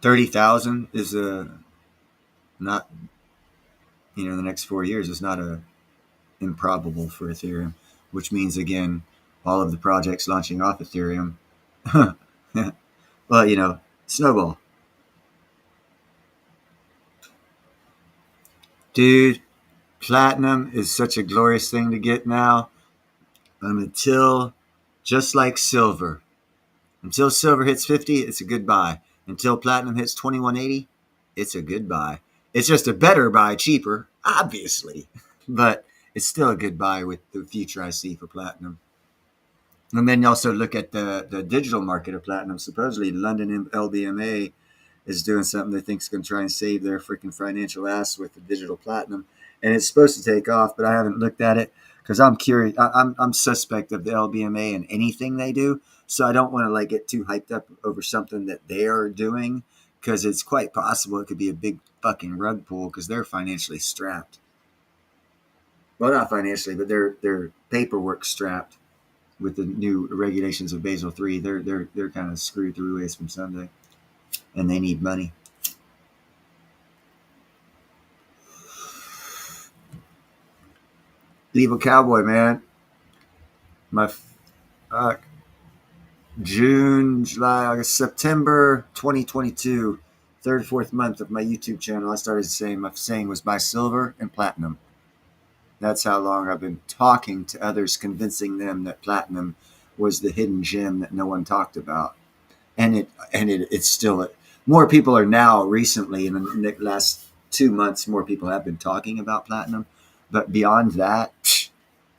30,000 is not you know, the next 4 years is not improbable for Ethereum, which means, again, all of the projects launching off Ethereum, well, you know, snowball. Dude, platinum is such a glorious thing to get now. Until, just like silver, until silver hits 50, it's a good buy. Until platinum hits 2180, it's a good buy. It's just a better buy, cheaper, obviously, but it's still a good buy with the future I see for platinum. And then you also look at the digital market of platinum. Supposedly, London LBMA is doing something they think is going to try and save their freaking financial ass with the digital platinum. And it's supposed to take off, but I haven't looked at it because I'm curious. I'm suspect of the LBMA and anything they do. So I don't want to like get too hyped up over something that they are doing, because it's quite possible it could be a big fucking rug pull because they're financially strapped. Well, not financially, but they're paperwork strapped with the new regulations of Basel III. They're kind of screwed through ways from Sunday, and they need money. Evil Cowboy, man. My June, July, August, September 2022, third, fourth month of my YouTube channel, I started saying my saying was buy silver and platinum. That's how long I've been talking to others, convincing them that platinum was the hidden gem that no one talked about. And it's still, more people are now recently, in the last 2 months, more people have been talking about platinum. But beyond that,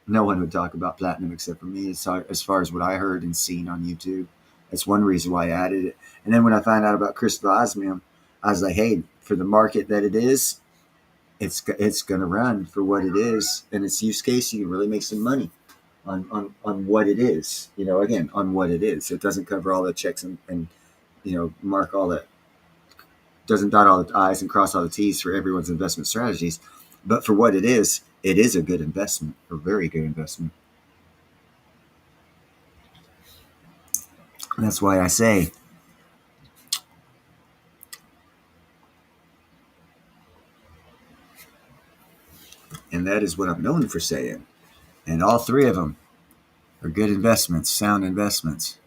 no one would talk about platinum except for me, as far as what I heard and seen on YouTube. That's one reason why I added it. And then when I found out about crystal osmium, I was like, hey, for the market that it is, it's going to run for what it is, and its use case, you can really make some money on what it is. You know, again, on what it is. It doesn't cover all the checks and you know, mark all that, doesn't dot all the I's and cross all the T's for everyone's investment strategies. But for what it is a good investment, a very good investment. And that's why I say, and that is what I'm known for saying. And all three of them are good investments, sound investments.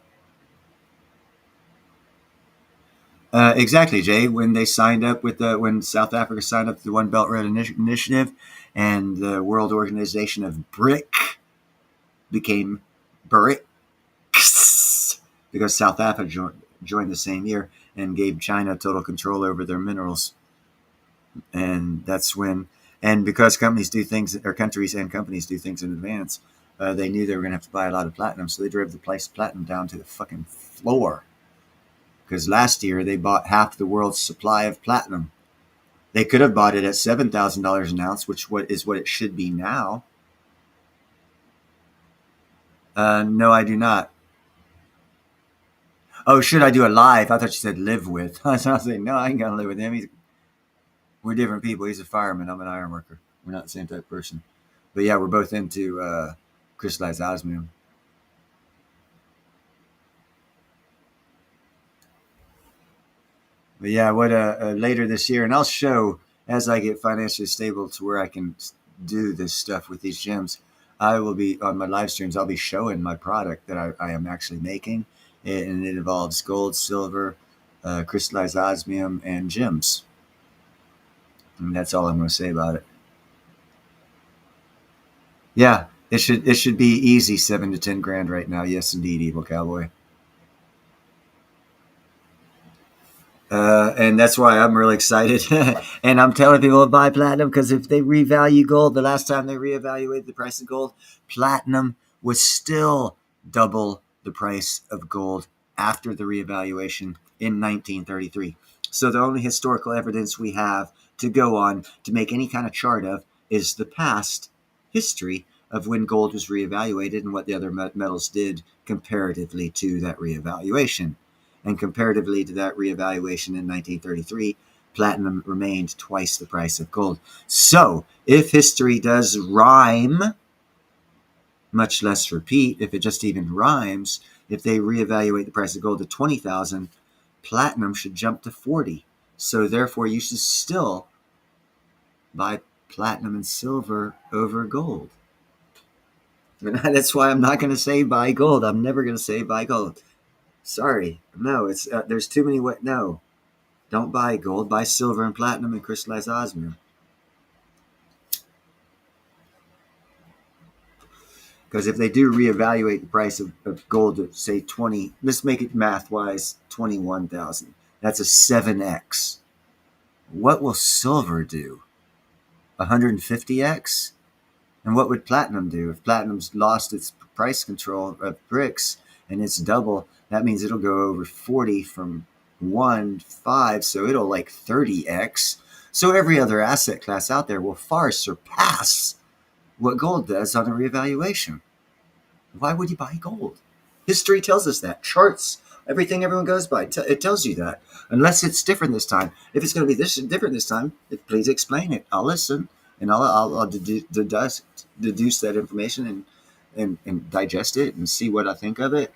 Exactly, Jay. When they signed up with when South Africa signed up to the One Belt Road Initiative, and the World Organization of BRIC became BRICS, because South Africa joined the same year and gave China total control over their minerals. And that's when, and because companies do things, or countries and companies do things in advance, they knew they were going to have to buy a lot of platinum, so they drove the price of platinum down to the fucking floor. Because last year they bought half the world's supply of platinum. They could have bought it at $7,000 an ounce, which is what it should be now. No, I do not. Oh, should I do a live? I thought you said live with. I was saying, no, I ain't gonna live with him. We're different people. He's a fireman. I'm an iron worker. We're not the same type of person. But yeah, we're both into crystallized osmium. But yeah, what later this year, and I'll show as I get financially stable to where I can do this stuff with these gems. I will be on my live streams. I'll be showing my product that I am actually making, and it involves gold, silver, crystallized osmium, and gems. And that's all I'm going to say about it. Yeah, it should be easy 7 to 10 grand right now. Yes, indeed, Evil Cowboy. And that's why I'm really excited. And I'm telling people to buy platinum, because if they revalue gold, the last time they reevaluated the price of gold, platinum was still double the price of gold after the reevaluation in 1933. So the only historical evidence we have to go on to make any kind of chart of is the past history of when gold was reevaluated and what the other metals did comparatively to that reevaluation. And comparatively to that reevaluation in 1933, platinum remained twice the price of gold. So if history does rhyme, much less repeat, if it just even rhymes, if they reevaluate the price of gold to 20,000, platinum should jump to 40. So therefore, you should still buy platinum and silver over gold. And that's why I'm not going to say buy gold. I'm never going to say buy gold. Sorry. No, it's there's too many ways. No. Don't buy gold. Buy silver and platinum and crystallized osmium. Because if they do reevaluate the price of gold to say 20, let's make it math-wise 21,000. That's a 7x. What will silver do? 150x? And what would platinum do? If platinum's lost its price control of bricks and it's double, that means it'll go over 40 from 1.5, so it'll like 30x. So every other asset class out there will far surpass what gold does on a reevaluation. Why would you buy gold? History tells us that. Charts, everything everyone goes by, it tells you that. Unless it's different this time. If it's going to be different this time, please explain it. I'll listen, and I'll deduce that information and digest it and see what I think of it.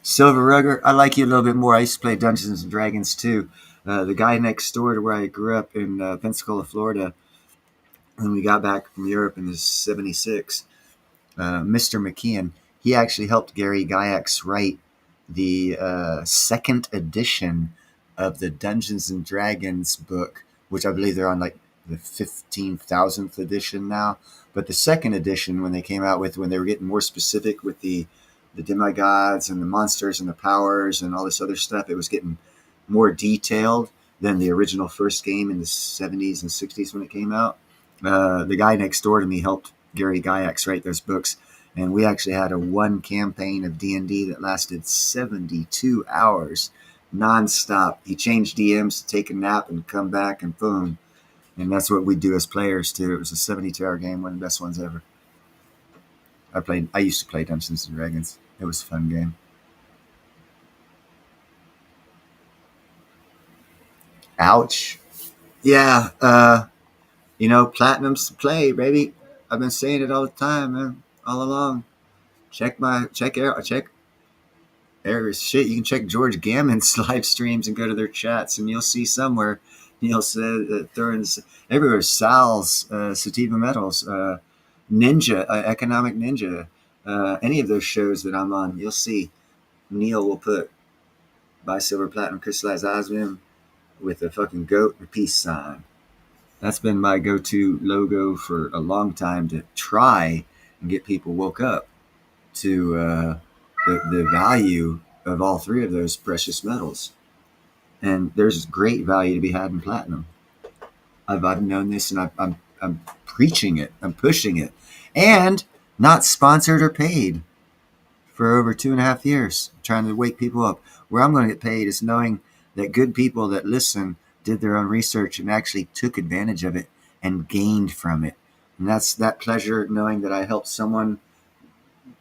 Silver Rugger, I like you a little bit more. I used to play Dungeons and Dragons too. The guy next door to where I grew up in Pensacola, Florida, when we got back from Europe in the 76, Mr. McKeon, he actually helped Gary Gygax write the second edition of the Dungeons and Dragons book, which I believe they're on like the 15,000th edition now. But the second edition, when they came out with, when they were getting more specific with the demigods and the monsters and the powers and all this other stuff, it was getting more detailed than the original first game in the 70s and 60s when it came out. The guy next door to me helped Gary Gygax write those books, and we actually had a one campaign of D&D that lasted 72 hours nonstop. He changed DMs to take a nap and come back, and boom. And that's what we do as players too. It was a 72-hour game, one of the best ones ever. I used to play Dungeons and Dragons. It was a fun game. Ouch. Yeah, platinum's the play, baby. I've been saying it all the time, man, all along. Check shit. You can check George Gammon's live streams and go to their chats, and you'll see somewhere. You'll see everywhere. Sal's, Sativa Metals, Ninja, Economic Ninja, any of those shows that I'm on, you'll see Neil will put buy silver, platinum, crystallized osmium with a fucking goat and a peace sign. That's been my go-to logo for a long time to try and get people woke up to the value of all three of those precious metals. And there's great value to be had in platinum. I've known this, and I'm preaching it. I'm pushing it. And not sponsored or paid for over 2.5 years, trying to wake people up. Where I'm going to get paid is knowing that good people that listen did their own research and actually took advantage of it and gained from it. And that's that pleasure, knowing that I helped someone.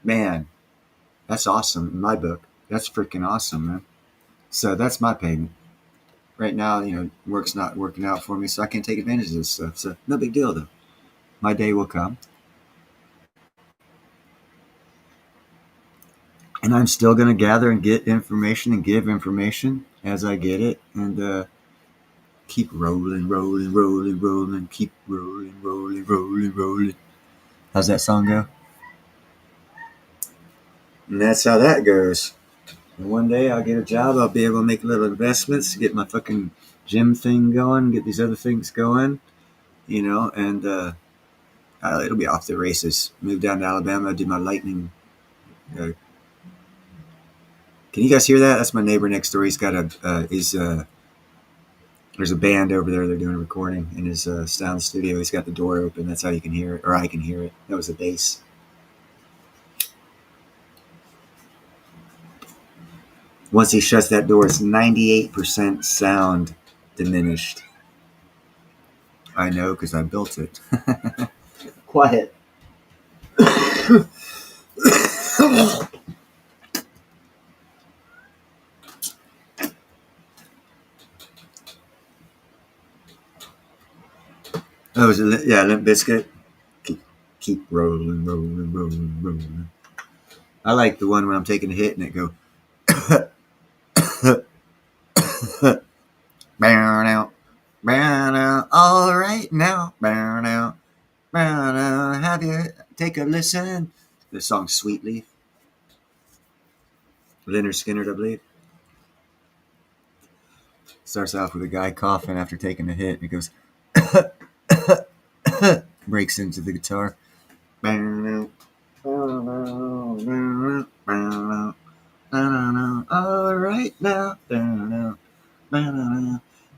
Man, that's awesome in my book. That's freaking awesome, man. So that's my payment. Right now, work's not working out for me, so I can't take advantage of this stuff. So no big deal, though. My day will come. And I'm still going to gather and get information and give information as I get it. And keep rolling, keep rolling. How's that song go? And that's how that goes. And one day I'll get a job. I'll be able to make little investments, get my fucking gym thing going, get these other things going, and it'll be off the races. Move down to Alabama, do my lightning. Can you guys hear that? That's my neighbor next door. He's got there's a band over there. They're doing a recording in his sound studio. He's got the door open. That's how you can hear it, or I can hear it. That was the bass. Once he shuts that door, it's 98% sound diminished. I know, because I built it. Quiet. Oh, was it? Yeah, Limp Bizkit. Keep rolling. I like the one when I'm taking a hit and it go. listen. The song Sweet Leaf. Leonard Skinner, I believe. Starts off with a guy coughing after taking a hit, and it goes, breaks into the guitar. All right now.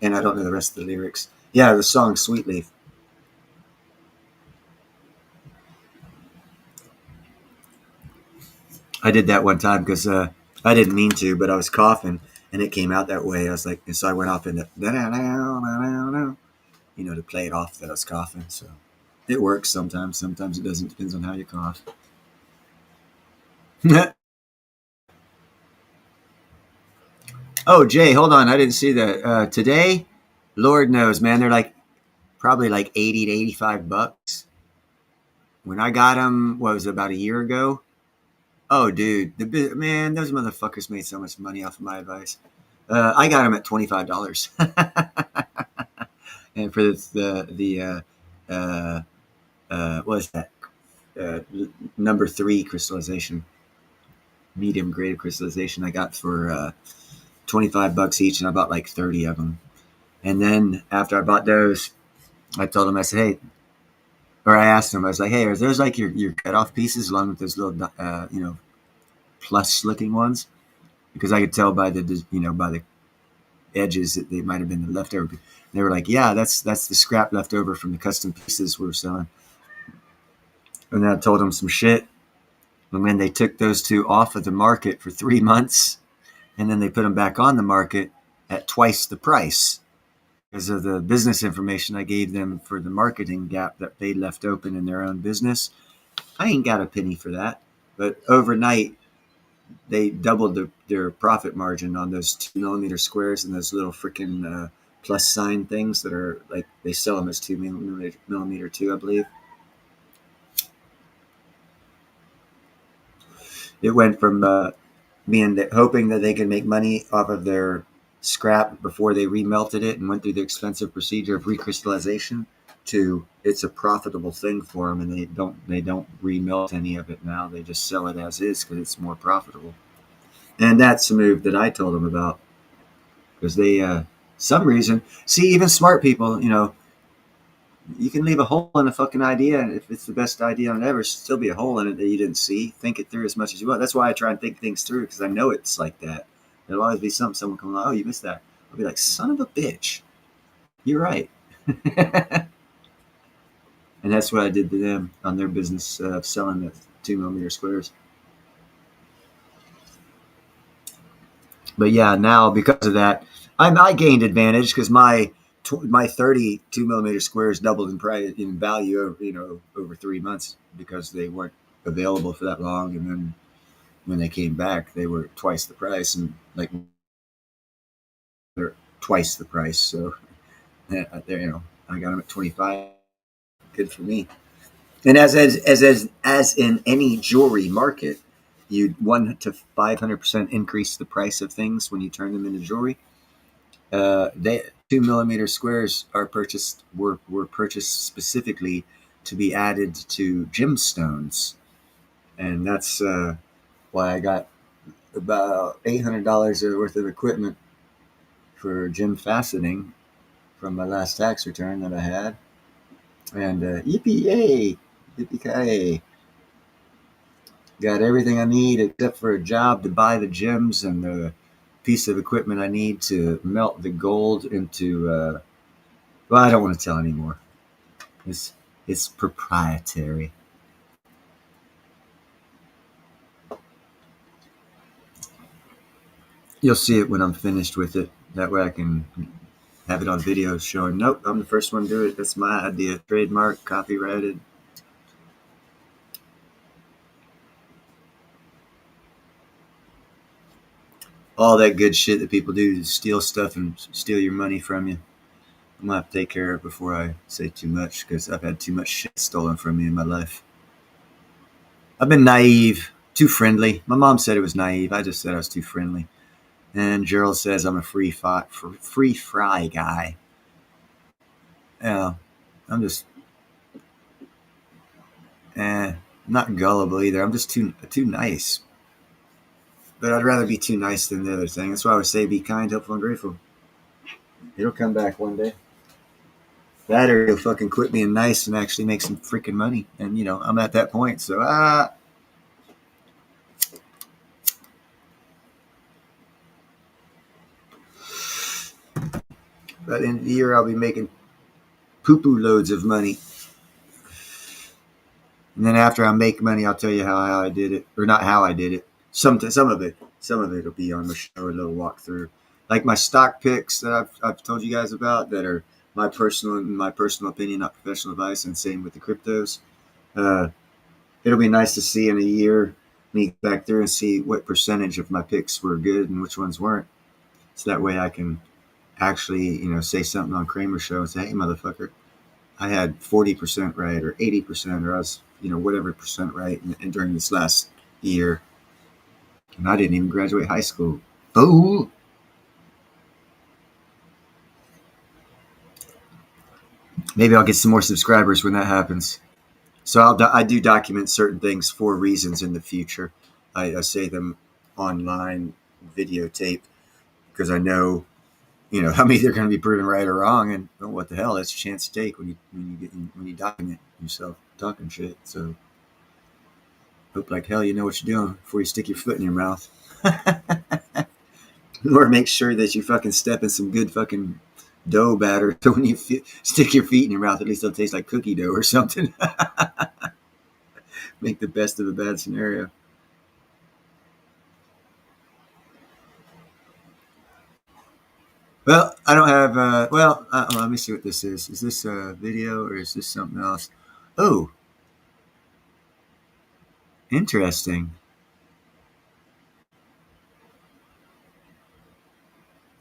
And I don't know the rest of the lyrics. Yeah, the song Sweet Leaf. I did that one time because I didn't mean to, but I was coughing and it came out that way. I was like, and so I went off into, to play it off that I was coughing. So it works sometimes. Sometimes it doesn't. Depends on how you cough. Oh, Jay, hold on. I didn't see that. Today, Lord knows, man, they're probably like $80 to $85. When I got them, what was it, about a year ago? Oh, dude, man, those motherfuckers made so much money off of my advice. I got them at $25, and for what is that? Number 3 crystallization, medium grade crystallization. I got for $25 each, and I bought like 30 of them. And then after I bought those, I told them, I said, hey. Or I asked them, I was like, hey, are those like your cutoff pieces along with those little, plush looking ones? Because I could tell by the edges that they might have been the leftover. And they were like, yeah, that's the scrap left over from the custom pieces we were selling. And then I told them some shit. And then they took those 2 off of the market for 3 months. And then they put them back on the market at twice the price. Because of the business information I gave them for the marketing gap that they left open in their own business. I ain't got a penny for that. But overnight, they doubled their profit margin on those 2mm squares and those little freaking plus sign things that are like, they sell them as 2mm too, I believe. It went from hoping that they could make money off of their scrap before they remelted it and went through the expensive procedure of recrystallization to it's a profitable thing for them, and they don't remelt any of it now. They just sell it as is because it's more profitable. And that's the move that I told them about, because they some reason, see, even smart people, you can leave a hole in a fucking idea, and if it's the best idea on ever, still be a hole in it that you didn't see. Think it through as much as you want. That's why I try and think things through, because I know it's like that. There'll always be someone come along, oh, you missed that. I'll be like, son of a bitch. You're right. And that's what I did to them on their business of selling the 2mm squares. But yeah, now because of that, I gained advantage because my 30 2mm squares doubled in price, in value, over 3 months, because they weren't available for that long, and then when they came back, they were twice the price, and they're twice the price. So, I got them at 25. Good for me. And as in any jewelry market, you 100 to 500% increase the price of things when you turn them into jewelry. 2mm squares were purchased specifically to be added to gemstones, and that's why I got about $800 worth of equipment for gem faceting from my last tax return that I had. And yippee-ki-yay, got everything I need except for a job to buy the gems and the piece of equipment I need to melt the gold into. Well, I don't want to tell anymore. It's proprietary. You'll see it when I'm finished with it. That way I can have it on video showing, nope, I'm the first one to do it. That's my idea. Trademark, copyrighted. All that good shit that people do to steal stuff and steal your money from you. I'm going to have to take care of it before I say too much, because I've had too much shit stolen from me in my life. I've been naive, too friendly. My mom said it was naive. I just said I was too friendly. And Gerald says I'm a free fry guy. Yeah, I'm just, I'm not gullible either. I'm just too nice. But I'd rather be too nice than the other thing. That's why I always say be kind, helpful, and grateful. It'll come back one day. That or he'll fucking quit being nice and actually make some freaking money. And, you know, I'm at that point. So, By the end of the year, I'll be making poo-poo loads of money. And then after I make money, I'll tell you how I did it. Or not how I did it. Some of it will be on the show, a little walkthrough. Like my stock picks that I've told you guys about that are my personal opinion, not professional advice, and same with the cryptos. It'll be nice to see in a year me back there and see what percentage of my picks were good and which ones weren't. So that way I can actually, you know, say something on Kramer's show and say, hey, motherfucker, I had 40% right or 80% or I was, you know, whatever percent right and during this last year. And I didn't even graduate high school. Oh! Maybe I'll get some more subscribers when that happens. So I do document certain things for reasons in the future. I say them online, videotape, because I know, you know, I'm either going to be proven right or wrong, and oh, what the hell? That's a chance to take when you document yourself talking shit. So hope like hell you know what you're doing before you stick your foot in your mouth, or make sure that you fucking step in some good fucking dough batter. So when you stick your feet in your mouth, at least it'll taste like cookie dough or something. Make the best of a bad scenario. Well, I don't have, let me see what this is. Is this a video or is this something else? Oh, interesting.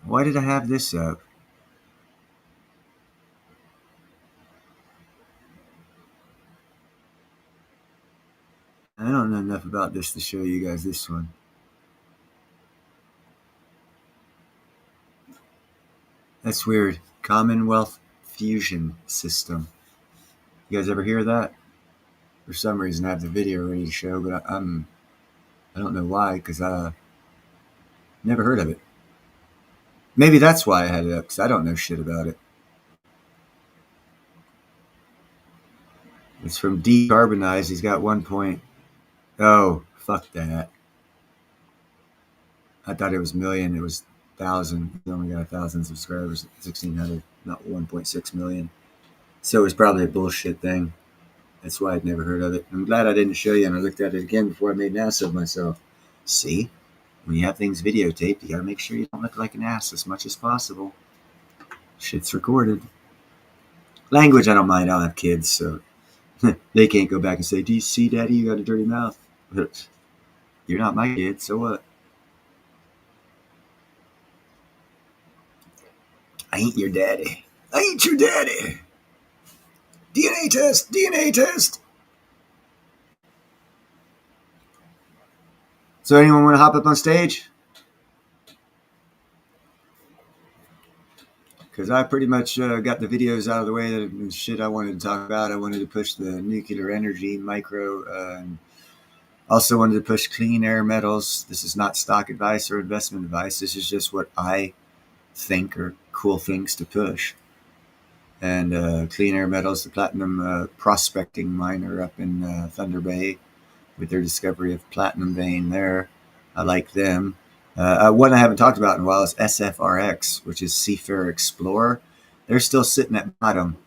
Why did I have this up? I don't know enough about this to show you guys this one. That's weird. Commonwealth Fusion System. You guys ever hear that? For some reason, I have the video ready to show, but I don't know why, because I never heard of it. Maybe that's why I had it up, because I don't know shit about it. It's from Decarbonize. He's got 1 point. Oh, fuck that. I thought it was million. It was 1,000. He only got 1,000 subscribers, 1,600, not 1.6 million. So it was probably a bullshit thing. That's why I'd never heard of it. I'm glad I didn't show you, and I looked at it again before I made an ass of myself. See? When you have things videotaped, you gotta make sure you don't look like an ass as much as possible. Shit's recorded. Language, I don't mind. I don't have kids, so they can't go back and say, do you see, Daddy, you got a dirty mouth? You're not my kid, so what? I ain't your daddy. I ain't your daddy. DNA test, DNA test. So anyone want to hop up on stage? Because I pretty much got the videos out of the way that shit I wanted to talk about. I wanted to push the nuclear energy, micro, and also wanted to push clean air metals. This is not stock advice or investment advice. This is just what I think are cool things to push. And clean air metals, the platinum prospecting miner up in Thunder Bay with their discovery of platinum vein there. I like them. One I haven't talked about in a while is SFRX, which is Seafarer Explorer. They're still sitting at bottom.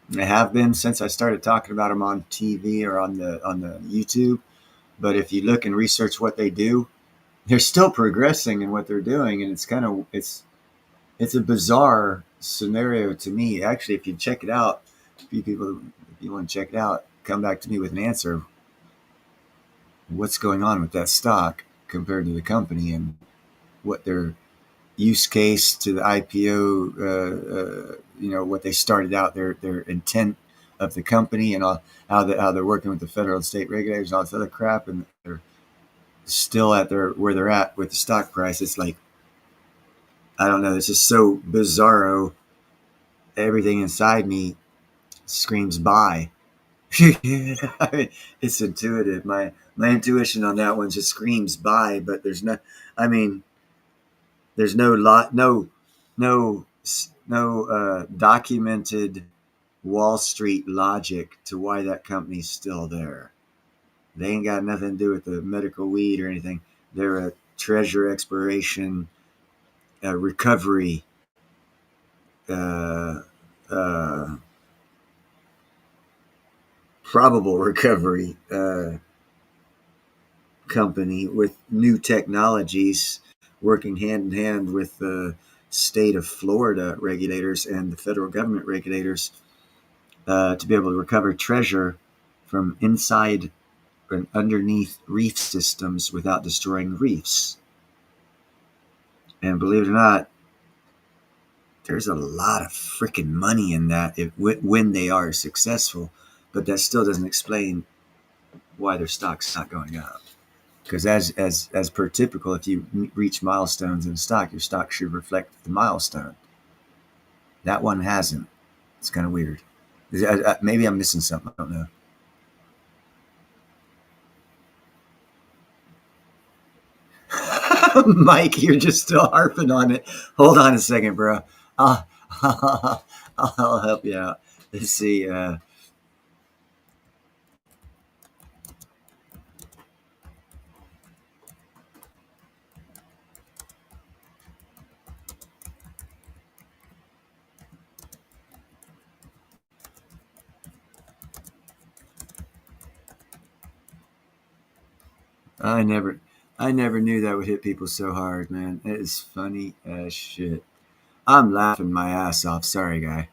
They have been since I started talking about them on TV or on the YouTube. But if you look and research what they do, they're still progressing in what they're doing, and it's a bizarre scenario to me. Actually, if you check it out, if you want to check it out, come back to me with an answer. What's going on with that stock compared to the company and what their use case to the IPO, what they started out, their intent of the company, and how they're working with the federal and state regulators and all this other crap, and they're still at where they're at with the stock price. It's like, I don't know, it's just so bizarro. Everything inside me screams buy. I mean, it's intuitive. My intuition on that one just screams buy, but there's no. I mean, there's no documented Wall Street logic to why that company's still there. They ain't got nothing to do with the medical weed or anything. They're a treasure exploration, recovery, probable recovery company with new technologies, working hand in hand with the state of Florida regulators and the federal government regulators to be able to recover treasure from inside and underneath reef systems without destroying reefs. And believe it or not, there's a lot of freaking money in that when they are successful, but that still doesn't explain why their stock's not going up. Because as per typical, if you reach milestones in stock, your stock should reflect the milestone. That one hasn't. It's kind of weird. Maybe I'm missing something. I don't know. Mike, you're just still harping on it. Hold on a second, bro. I'll help you out. Let's see. I never knew that would hit people so hard, man. It is funny as shit. I'm laughing my ass off. Sorry, guy.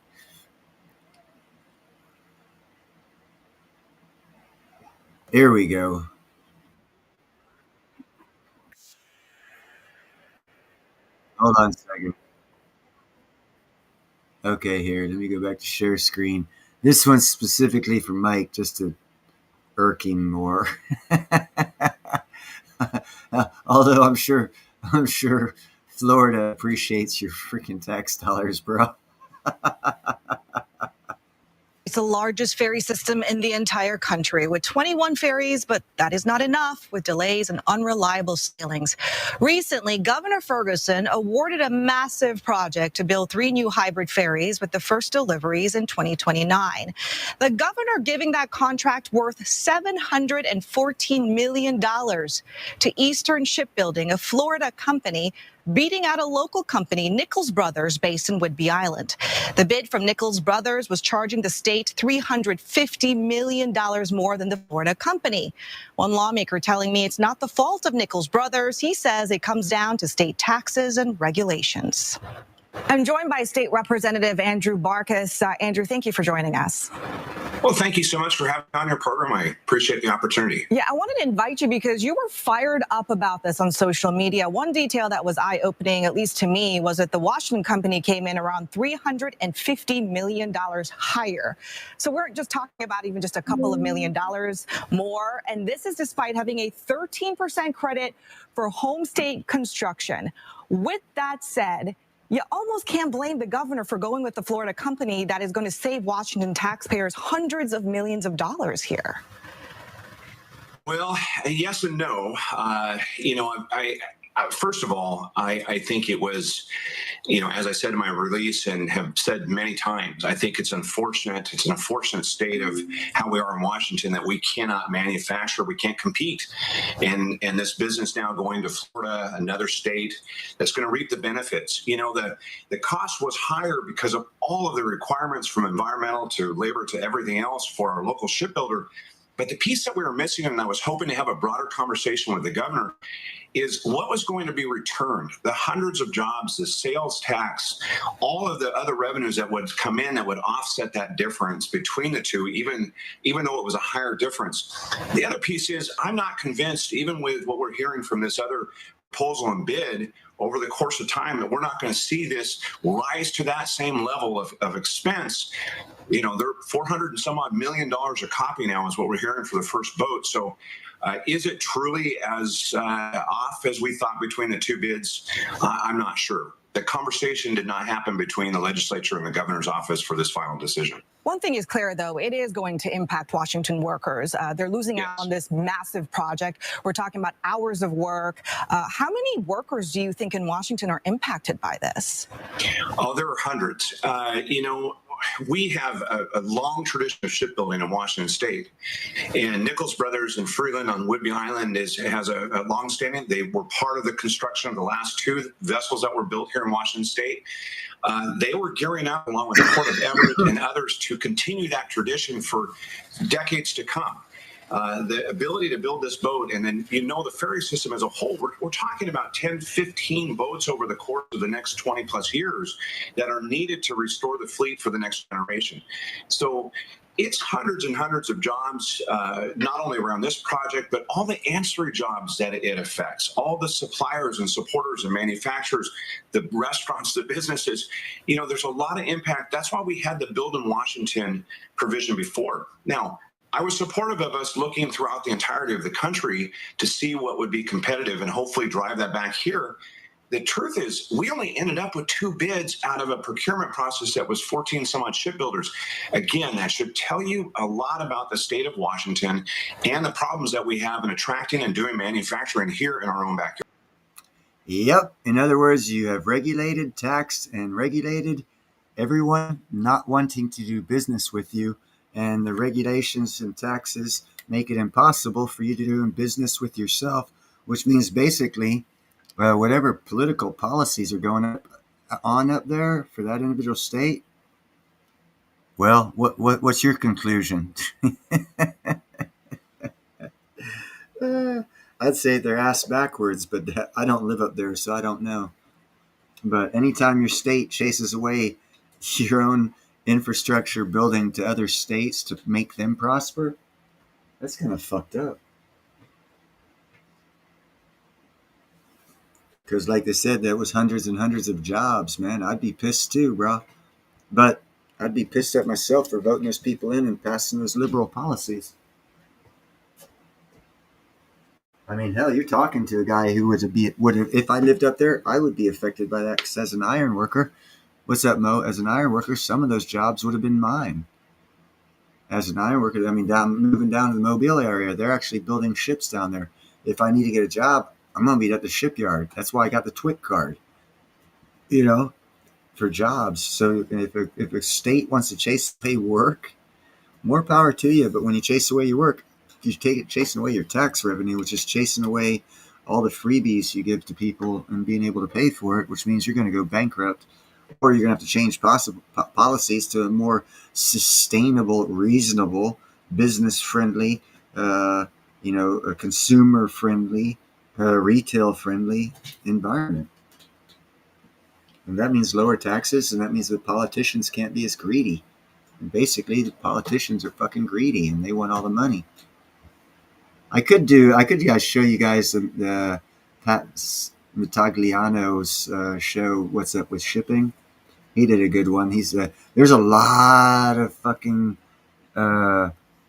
Here we go. Hold on a second. Okay, here. Let me go back to share screen. This one's specifically for Mike, just to irk him more. Although I'm sure Florida appreciates your freaking tax dollars, bro. It's the largest ferry system in the entire country with 21 ferries, but that is not enough with delays and unreliable sailings. Recently, Governor Ferguson awarded a massive project to build 3 new hybrid ferries with the first deliveries in 2029. The governor giving that contract worth $714 million to Eastern Shipbuilding, a Florida company, beating out a local company, Nichols Brothers, based in Whidbey Island. The bid from Nichols Brothers was charging the state $350 million more than the Florida company. One lawmaker telling me it's not the fault of Nichols Brothers. He says it comes down to state taxes and regulations. I'm joined by State Representative Andrew Barkas. Andrew, thank you for joining us. Well, thank you so much for having me on your program. I appreciate the opportunity. Yeah, I wanted to invite you because you were fired up about this on social media. One detail that was eye-opening, at least to me, was that the Washington company came in around $350 million higher. So we're just talking about even just a couple of $1 million more. And this is despite having a 13% credit for home state construction. With that said, you almost can't blame the governor for going with the Florida company that is going to save Washington taxpayers hundreds of millions of dollars here. Well, yes and no. First of all, I think it was, as I said in my release and have said many times, I think it's unfortunate. It's an unfortunate state of how we are in Washington that we cannot manufacture, we can't compete. And this business now going to Florida, another state that's going to reap the benefits. The cost was higher because of all of the requirements from environmental to labor to everything else for our local shipbuilder. But the piece that we were missing, and I was hoping to have a broader conversation with the governor, is what was going to be returned, the hundreds of jobs, the sales tax, all of the other revenues that would come in that would offset that difference between the two, even though it was a higher difference. The other piece is I'm not convinced, even with what we're hearing from this other proposal and bid over the course of time, that we're not going to see this rise to that same level of expense. they're $400 and some odd million a copy now is what we're hearing for the first boat. So is it truly as off as we thought between the two bids? I'm not sure. The conversation did not happen between the legislature and the governor's office for this final decision. One thing is clear, though, it is going to impact Washington workers. They're losing out on this massive project. We're talking about hours of work. How many workers do you think in Washington are impacted by this? Oh, there are hundreds. We have a long tradition of shipbuilding in Washington State, and Nichols Brothers and Freeland on Whidbey Island has a long-standing. They were part of the construction of the last two vessels that were built here in Washington State. They were gearing up, along with the Port of Everett and others, to continue that tradition for decades to come. The ability to build this boat, and then the ferry system as a whole, we're talking about 10, 15 boats over the course of the next 20 plus years that are needed to restore the fleet for the next generation. So it's hundreds and hundreds of jobs, not only around this project, but all the ancillary jobs that it affects, all the suppliers and supporters and manufacturers, the restaurants, the businesses. There's a lot of impact. That's why we had the Build in Washington provision before. Now, I was supportive of us looking throughout the entirety of the country to see what would be competitive and hopefully drive that back here. The truth is, we only ended up with 2 bids out of a procurement process that was 14 some odd shipbuilders. Again, that should tell you a lot about the state of Washington and the problems that we have in attracting and doing manufacturing here in our own backyard. Yep. In other words, you have regulated, taxed, and regulated everyone not wanting to do business with you. And the regulations and taxes make it impossible for you to do business with yourself, which means basically whatever political policies are going on up there for that individual state. Well, what's your conclusion? I'd say they're ass backwards, but I don't live up there, so I don't know. But anytime your state chases away your own infrastructure building to other states to make them prosper, that's kind of fucked up. Because like they said, that was hundreds and hundreds of jobs, man. I'd be pissed too, bro. But I'd be pissed at myself for voting those people in and passing those liberal policies. I mean, hell, you're talking to a guy who would have, if I lived up there, I would be affected by that, because as an iron worker, what's up, Mo? As an iron worker, some of those jobs would have been mine. As an iron worker, I mean, moving down to the Mobile area, they're actually building ships down there. If I need to get a job, I'm going to be at the shipyard. That's why I got the TWIC card, for jobs. So if a state wants to chase away work, more power to you. But when you chase away your work, you chasing away your tax revenue, which is chasing away all the freebies you give to people and being able to pay for it, which means you're going to go bankrupt. Or you're going to have to change policies to a more sustainable, reasonable, business-friendly, a consumer-friendly, retail-friendly environment. And that means lower taxes, and that means that politicians can't be as greedy. And basically, the politicians are fucking greedy, and they want all the money. I could show you guys the Pat Matagliano's show, What's Up with Shipping. He did a good one. There's a lot of fucking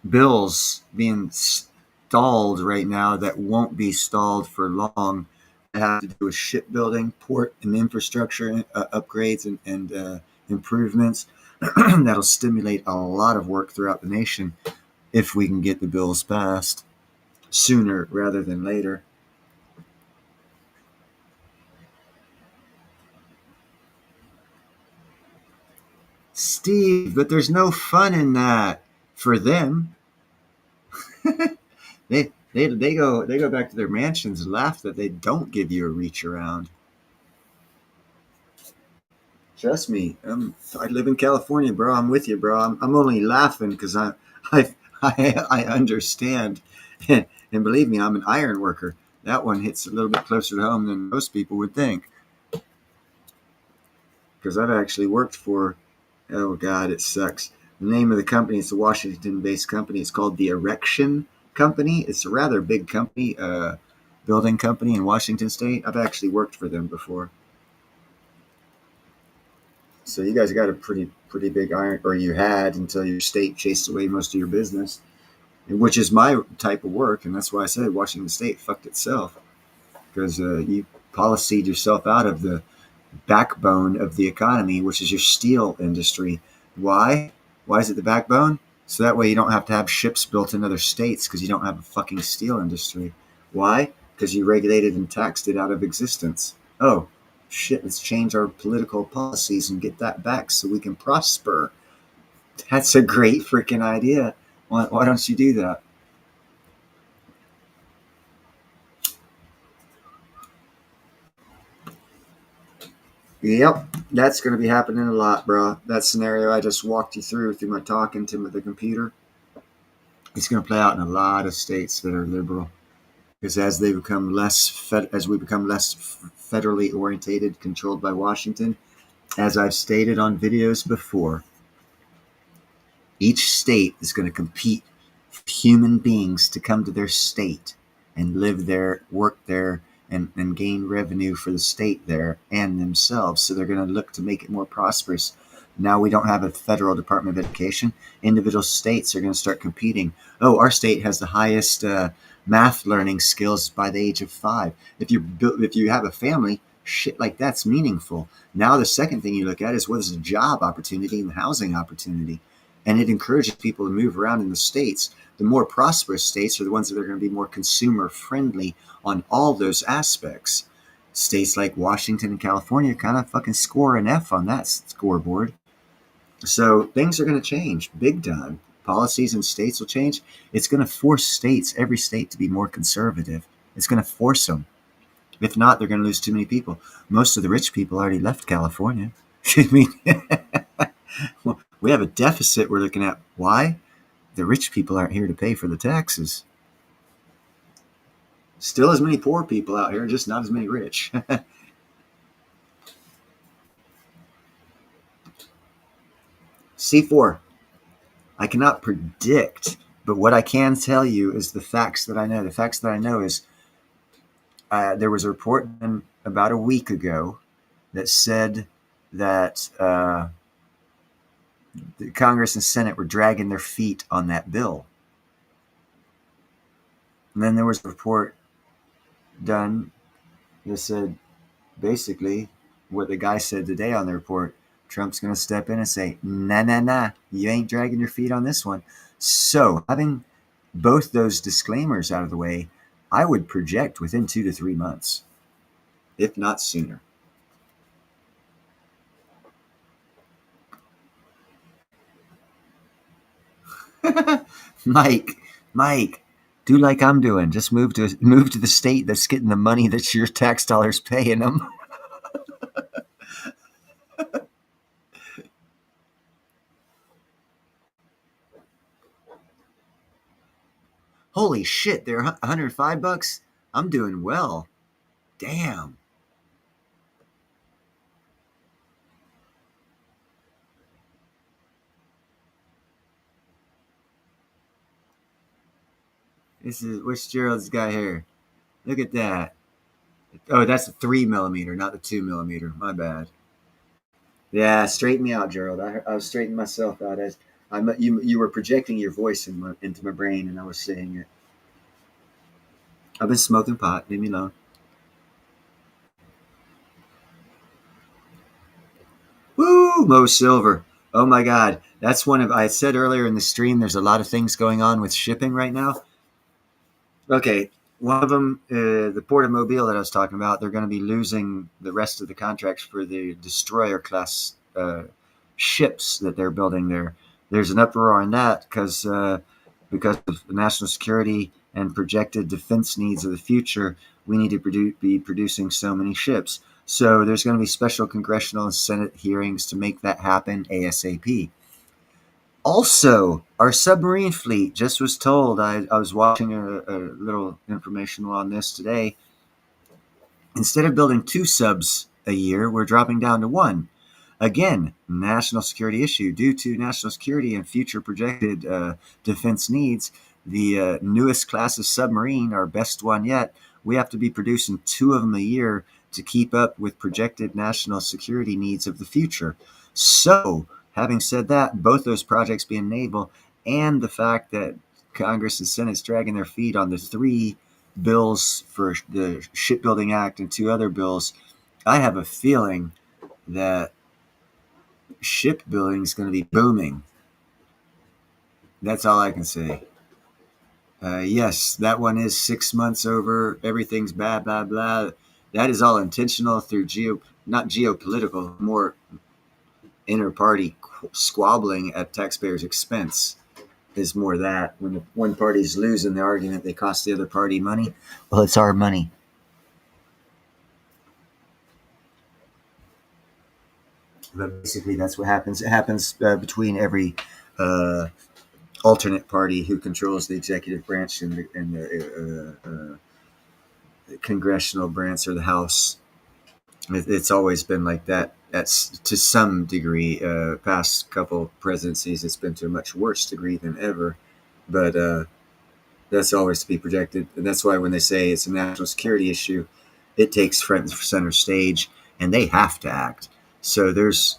bills being stalled right now that won't be stalled for long. That have to do with shipbuilding, port and infrastructure upgrades and improvements. That'll stimulate a lot of work throughout the nation if we can get the bills passed sooner rather than later. Steve, but there's no fun in that for them. They go back to their mansions and laugh that they don't give you a reach around. Trust me, I live in California, bro. I'm with you, bro. I'm only laughing because I understand, and believe me, I'm an iron worker. That one hits a little bit closer to home than most people would think. Because I've actually worked for, oh God, it sucks. The name of the company, it's a Washington-based company. It's called the Erection Company. It's a rather big company, building company in Washington State. I've actually worked for them before. So you guys got a pretty big iron, or you had until your state chased away most of your business, which is my type of work, and that's why I said Washington State fucked itself, because you policied yourself out of the backbone of the economy, which is your steel industry. Why? Why is it the backbone? So that way you don't have to have ships built in other states because you don't have a fucking steel industry. Why? Because you regulated and taxed it out of existence. Oh, shit, let's change our political policies and get that back so we can prosper. That's a great freaking idea. Why don't you do that? Yep, that's going to be happening a lot, bro. That scenario I just walked you through my talking to the computer, it's going to play out in a lot of states that are liberal. Because as we become less federally orientated, controlled by Washington, as I've stated on videos before, each state is going to compete for human beings to come to their state and live there, work there, and gain revenue for the state there and themselves. So they're going to look to make it more prosperous. Now we don't have a federal Department of Education. Individual states are going to start competing. Oh, our state has the highest math learning skills by the age of 5. If you have a family, shit like that's meaningful. Now the second thing you look at is what is the job opportunity and the housing opportunity. And it encourages people to move around in the states. The more prosperous states are the ones that are going to be more consumer friendly on all those aspects. States like Washington and California kind of fucking score an F on that scoreboard. So things are going to change big time. Policies in states will change. It's going to force every state to be more conservative. It's going to force them. If not, they're going to lose too many people. Most of the rich people already left California. I mean, we have a deficit we're looking at. Why? The rich people aren't here to pay for the taxes. Still as many poor people out here, just not as many rich. C4. I cannot predict, but what I can tell you is the facts that I know. The facts that I know is there was a report about a week ago that said that the Congress and Senate were dragging their feet on that bill. And then there was a report done that said basically what the guy said today on the report. Trump's going to step in and say, nah, you ain't dragging your feet on this one. So having both those disclaimers out of the way, I would project within 2 to 3 months, if not sooner. Mike, do like I'm doing. Just move to the state that's getting the money that your tax dollars paying them. Holy shit, they're $105. I'm doing well. Damn. What's Gerald's guy here? Look at that. Oh, that's the 3mm, not the 2mm. My bad. Yeah, straighten me out, Gerald. I was straightening myself out as you were projecting your voice into my brain, and I was saying it. I've been smoking pot. Leave me alone. Woo, Mo Silver. Oh my God. That's I said earlier in the stream, there's a lot of things going on with shipping right now. Okay. One of them, the Port of Mobile that I was talking about, they're going to be losing the rest of the contracts for the destroyer class ships that they're building there. There's an uproar on that because of national security and projected defense needs of the future. We need to be producing so many ships. So there's going to be special congressional and Senate hearings to make that happen ASAP. Also, our submarine fleet just was told, I was watching a little informational on this today. Instead of building 2 subs a year, we're dropping down to 1. Again, national security issue. Due to national security and future projected defense needs, the newest class of submarine, our best one yet, we have to be producing 2 of them a year to keep up with projected national security needs of the future. So, having said that, both those projects being naval and the fact that Congress and Senate's dragging their feet on the 3 bills for the Shipbuilding Act and 2 other bills, I have a feeling that shipbuilding is going to be booming. That's all I can say. Yes, that one is 6 months over. Everything's blah, blah, blah. That is all intentional through not geopolitical, more inter-party squabbling at taxpayers' expense. Is more that when the one party's losing the argument, they cost the other party money. Well, it's our money. But basically, that's what happens. It happens between every alternate party who controls the executive branch and the congressional branch or the House. It's always been like that. That's to some degree. Past couple presidencies, it's been to a much worse degree than ever. But that's always to be projected. And that's why when they say it's a national security issue, it takes front and center stage, and they have to act. So there's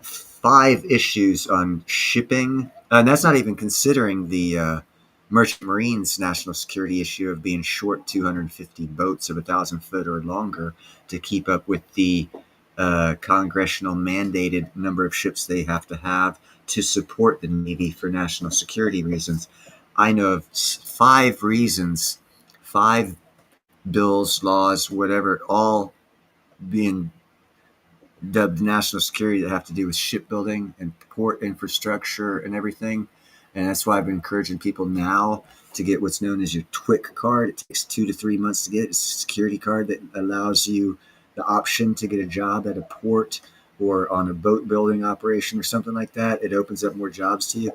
5 issues on shipping, and that's not even considering the Merchant Marine's national security issue of being short 250 boats of 1,000 foot or longer to keep up with the congressional mandated number of ships they have to have to support the Navy for national security reasons. I know of 5 reasons, 5 bills, laws, whatever, all being dubbed national security that have to do with shipbuilding and port infrastructure and everything. And that's why I've been encouraging people now to get what's known as your TWIC card. It takes 2 to 3 months to get. It's a security card that allows you the option to get a job at a port or on a boat building operation or something like that. It opens up more jobs to you.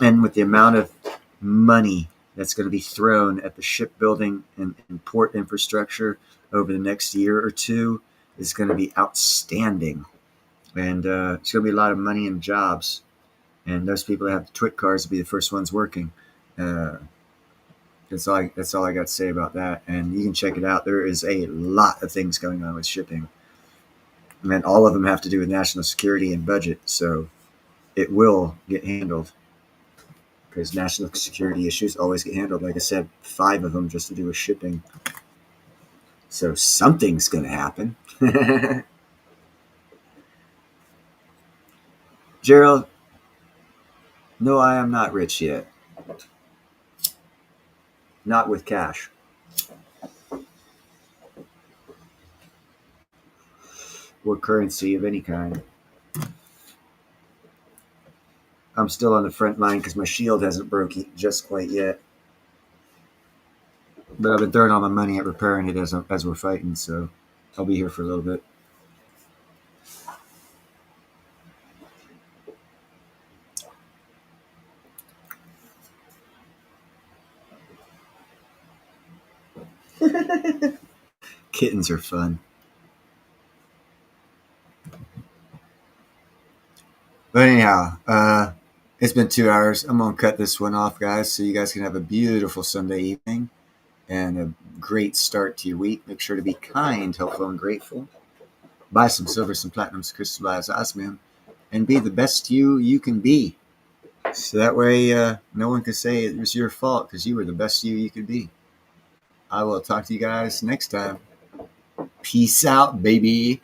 And with the amount of money that's going to be thrown at the shipbuilding and port infrastructure over the next year or two, is going to be outstanding. And it's going to be a lot of money and jobs. And those people that have the TWIC cards will be the first ones working. That's all I got to say about that. And you can check it out. There is a lot of things going on with shipping. And all of them have to do with national security and budget. So it will get handled. Because national security issues always get handled. Like I said, 5 of them just to do with shipping. So something's going to happen. Gerald, no, I am not rich yet. Not with cash. Or currency of any kind. I'm still on the front line because my shield hasn't broke just quite yet. But I've been throwing all my money at repairing it as we're fighting, so I'll be here for a little bit. Kittens are fun. But anyhow, it's been 2 hours. I'm going to cut this one off, guys, so you guys can have a beautiful Sunday evening and a great start to your week. Make sure to be kind, helpful, and grateful. Buy some silver, some platinum, some crystallized osmium, and be the best you can be. So that way no one can say it was your fault because you were the best you could be. I will talk to you guys next time. Peace out, baby.